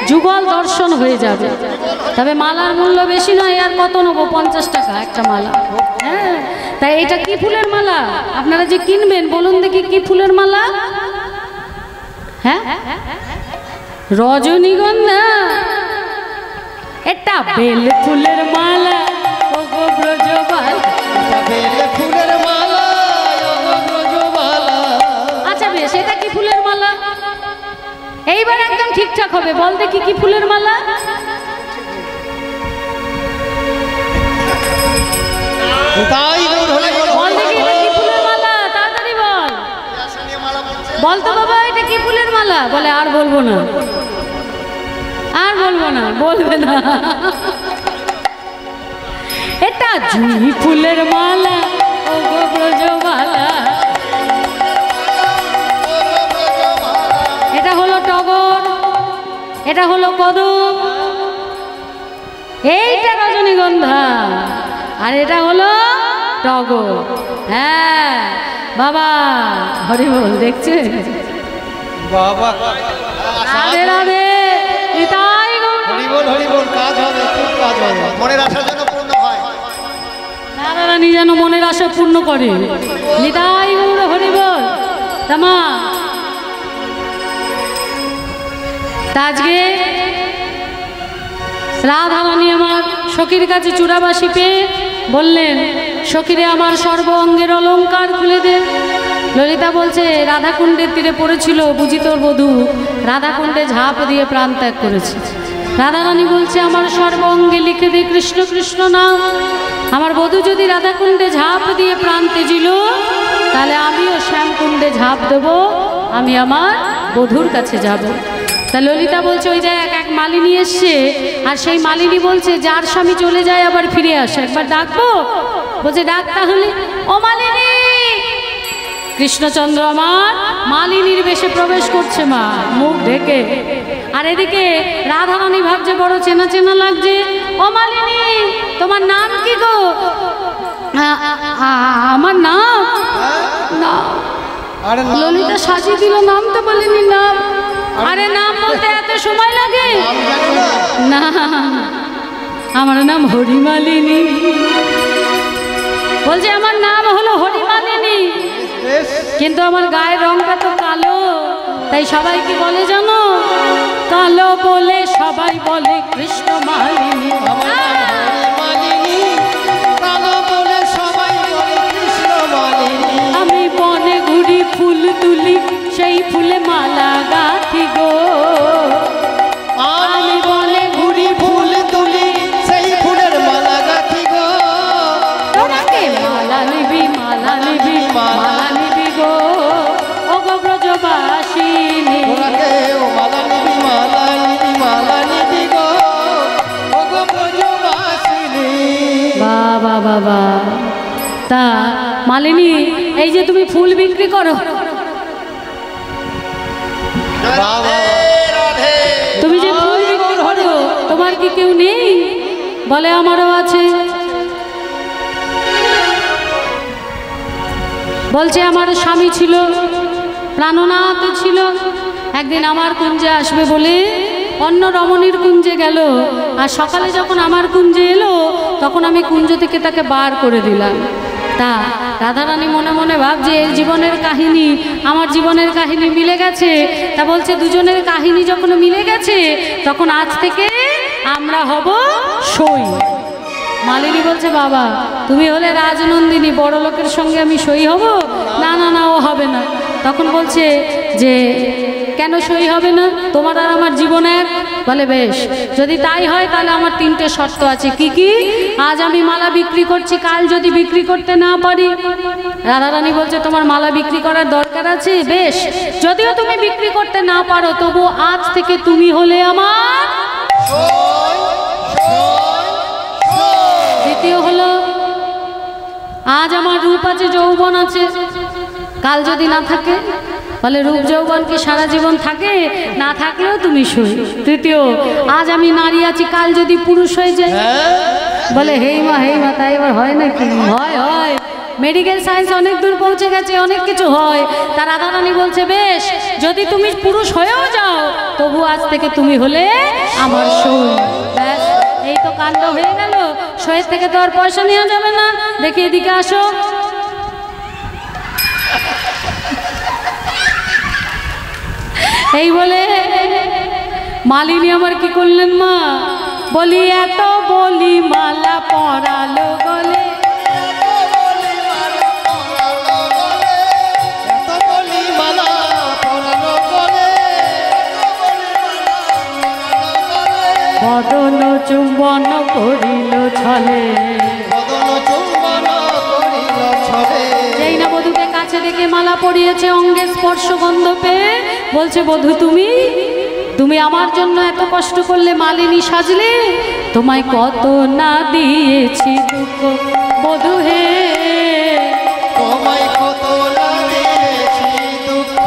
যুগল দর্শন হয়ে যাবে তবে মালার মূল্য বেশি নয় আর কত নেবো 50 টাকা একটা মালা হ্যাঁ তাই এটা কি ফুলের মালা আপনারা যে কিনবেন বলুন দেখি কি ফুলের মালা হ্যাঁ রজনীগন্ধা এটা বেল ফুলের মালা ও গো ব্রজবালা এটা বেল ফুলের মালা ও গো ব্রজবালা আচ্ছা বেশ এটা কি ফুলের মালা এইবার একদম ঠিকঠাক হবে বল দেখি কি ফুলের মালা তাই গৌর হলে বল দেখি এটা কি ফুলের মালা তাড়াতাড়ি বল বল তো বাবা এটা কি ফুলের মালা বলে আর বলবো না বলবে না এটা জুঁই ফুলের মালা ও গো ব্রজবালা এটা হলো টগর এটা হলো কদম এইটা রজনীগন্ধা আর এটা হলো টগর হ্যাঁ বাবা হরি বল দেখছে বাবা রাধে রাধে নিতাই গৌর হরি বল কাজ হবে খুব কাজ হবে মনের আশার জন্য পূর্ণ হয় নারায়ণী যেন মনের আশা পূর্ণ করে নিতাই গৌর হরি বল তামা আজকে রাধারানী আমার সখীর কাছে চূড়াবাসী পেয়ে বললেন সখীরে আমার সর্ব অঙ্গের অলঙ্কার খুলে দে ললিতা বলছে রাধাকুণ্ডের তীরে পড়েছিল বুঝি তোর বধূ রাধাকুণ্ডে ঝাঁপ দিয়ে প্রাণ ত্যাগ করেছে রাধারানী বলছে আমার সর্ব অঙ্গে লিখে দে কৃষ্ণ কৃষ্ণ নাম আমার বধূ যদি রাধাকুণ্ডে ঝাঁপ দিয়ে প্রাণ তেজিল তাহলে আমিও শ্যামকুণ্ডে ঝাঁপ দেবো আমি আমার বধূর কাছে যাব তা ললিতা বলছে ওই জায়গায় এক মালিনী এসছে আর সেই মালিনী বলছে যার স্বামী চলে যায় আবার ফিরে আসে একবার ডাকবো বলছে ডাক তাহলে ও মালিনী কৃষ্ণচন্দ্র আমার মালিনীর বেশে প্রবেশ করছে মা মুখ ঢেকে আর এদিকে রাধারানী ভাবছে বড় চেনা চেনা লাগছে ও মালিনী তোমার নাম কি গো আমার নাম ললিতা সাজিয়ে দিল নাম তো বলেনি নাম আরে নাম বলতে এত সময় লাগে না আমার নাম হরিমালিনী বলছে আমার নাম হলো হরিমালিনী কিন্তু আমার গায়ের রংটা তো কালো তাই সবাই কি বলে জানো, কালো বলে সবাই বলে কৃষ্ণ মালিনী। আমি বনে ঘুরি ফুল তুলি সেই ফুলে মালা গাঁথি গো। আমি বনে ঘুরি ফুল তুলি সেই ফুলের মালা গাঁথি গো। তোরাকে মালা নিবি মালা নিবি মালা নিবি গো, ও গো ব্রজবাসিনী। তোরাকে ও মালা নিবি মালা নিবি মালা নিবি গো, ও গো ব্রজবাসিনী। বাবা বাবা, তা মালিনী এই যে তুমি ফুল বিক্রি করো, তুমি যে ফুল বিক্রি করো তোমার কি কেউ নেই? বলে আমারও আছে। বলছে আমার স্বামী ছিল, প্রাণনাথ ছিল, একদিন আমার কুঞ্জে আসবে বলে অন্য রমণীর কুঞ্জে গেল, আর সকালে যখন আমার কুঞ্জে এলো তখন আমি কুঞ্জ থেকে তাকে বার করে দিলাম। তা রাধারানী মনে মনে ভাবছে এর জীবনের কাহিনী আমার জীবনের কাহিনী মিলে গেছে। তা বলছে দুজনের কাহিনী যখন মিলে গেছে তখন আজ থেকে আমরা হব সই। মালিনী বলছে বাবা তুমি হলে রাজনন্দিনী, বড় লোকের সঙ্গে আমি সই হব? না না না, ও হবে না। তখন বলছে যে কেন সই হবে না, তোমার আর আমার জীবন এক। বলে বেশ, যদি তাই হয় তাহলে আমার তিনটে শর্ত আছে। কি কি? আজ আমি মালা বিক্রি করছি, কাল যদি বিক্রি করতে না পারি। রাধারানী বলছে তোমার মালা বিক্রি করার দরকার আছে? বেশ, যদিও তুমি বিক্রি করতে না পারো তবু আজ থেকে তুমি হলে আমার। দ্বিতীয় হলো, আজ আমার রূপ আছে যৌবন আছে, কাল যদি না থাকে। বলে রূপ যৌবন কি সারা জীবন থাকে? না থাকলেও তুমি সই। তৃতীয়, আজ আমি নারী আছি, কাল যদি পুরুষ হয়ে যায়। বলে হেই মা তাই এবার হয় নাকি? হয় হয়, মেডিকেল সায়েন্স অনেক দূর পৌঁছে গেছে, অনেক কিছু হয়। তার রাধারানী বলছে বেশ, যদি তুমি পুরুষ হয়েও যাও তবু আজ থেকে তুমি হলে আমার সই। ব্যাস, এই তো কাণ্ড হয়ে গেল। সইয়ের থেকে তো আর পয়সা নেওয়া যাবে না। দেখি এদিকে আসো। এই বলে মালিনী আমার কি করলেন মা? বলি এত বলি মালা পরালো গলে, বদন চুম্বন করিল ছলে। যেই না বধূকে কাছে ডেকে মালা পরিয়েছে, অঙ্গে স্পর্শ গন্ধ পেয়ে বলছে বধূ তুমি তুমি আমার জন্য এত কষ্ট করলে, মালিনী সাজলে, তোমায় কত না দিয়েছি দুঃখ বধূ হে। তোমায় কত না দিয়েছি দুঃখ।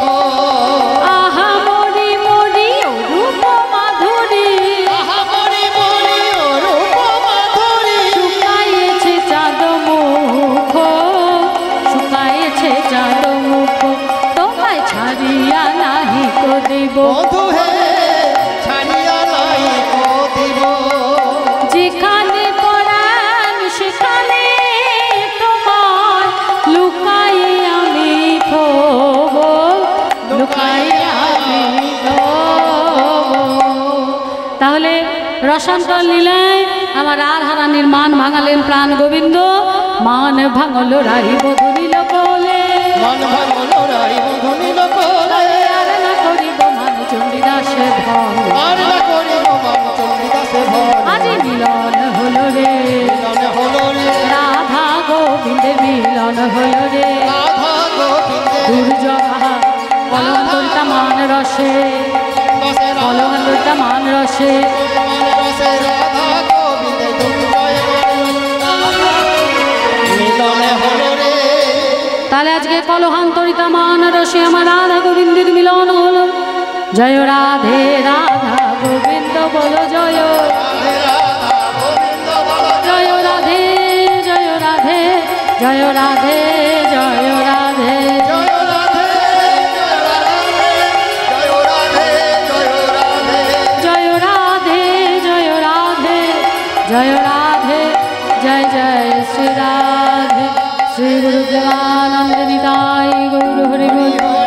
আহা মরি মরি অরূপ মাধুরী, আহা মরি মরি অরূপ মাধুরী। শুকাইয়েছে চাঁদ মুখ, শুকাইয়েছে চাঁদ মুখ, তোমায় ছাড়িয়া নাহি কো দেব। বধূ হে ছাড়িয়া নাই কো দিব। যেখানে পরাণ সেখানে তোমার লুকাইয়ে আমি থব, লুকাইয়ে আমি থব। তাহলে রসান্তর লীলায় আমার রাধারানীর মান ভাঙালেন প্রাণ গোবিন্দ। মান ভাঙল রাই বধূ নিল কোলে, মন ভাঙল রাই বধূ নিল কোলে। আর না করিব মান চণ্ডীদাসে ভঙ্গ, আর না করিব মান চণ্ডীদাসে ভঙ্গ। আজি মিলন হলো রে, মিলন হলো রে, রাধা গোবিন্দের মিলন হলো রে। রাধা গোবিন্দের দুর্জগা কলঙ্করিতা মান রসে, রসে কলঙ্করিতা মান রসে। রসে রাধা গোবিন্দের দুর্জয় মিলন হলো রে। তাহলে আজকে কলহান্তরিতা মান রসে আমার রাধা গোবিন্দের মিলন হলো। জয় রাধে রাধা গোবিন্দ বলো জয়, জয় রাধে জয় রাধে জয় রাধে জয় রাধে। জয় রাধে জয় রাধে জয় রাধে জয় রাধে জয় রাধে জয় রাধে জয় জয় শ্রী রাধে। শ্রী গুরু প্রেমানন্দ নিতাই গৌর হরি বল।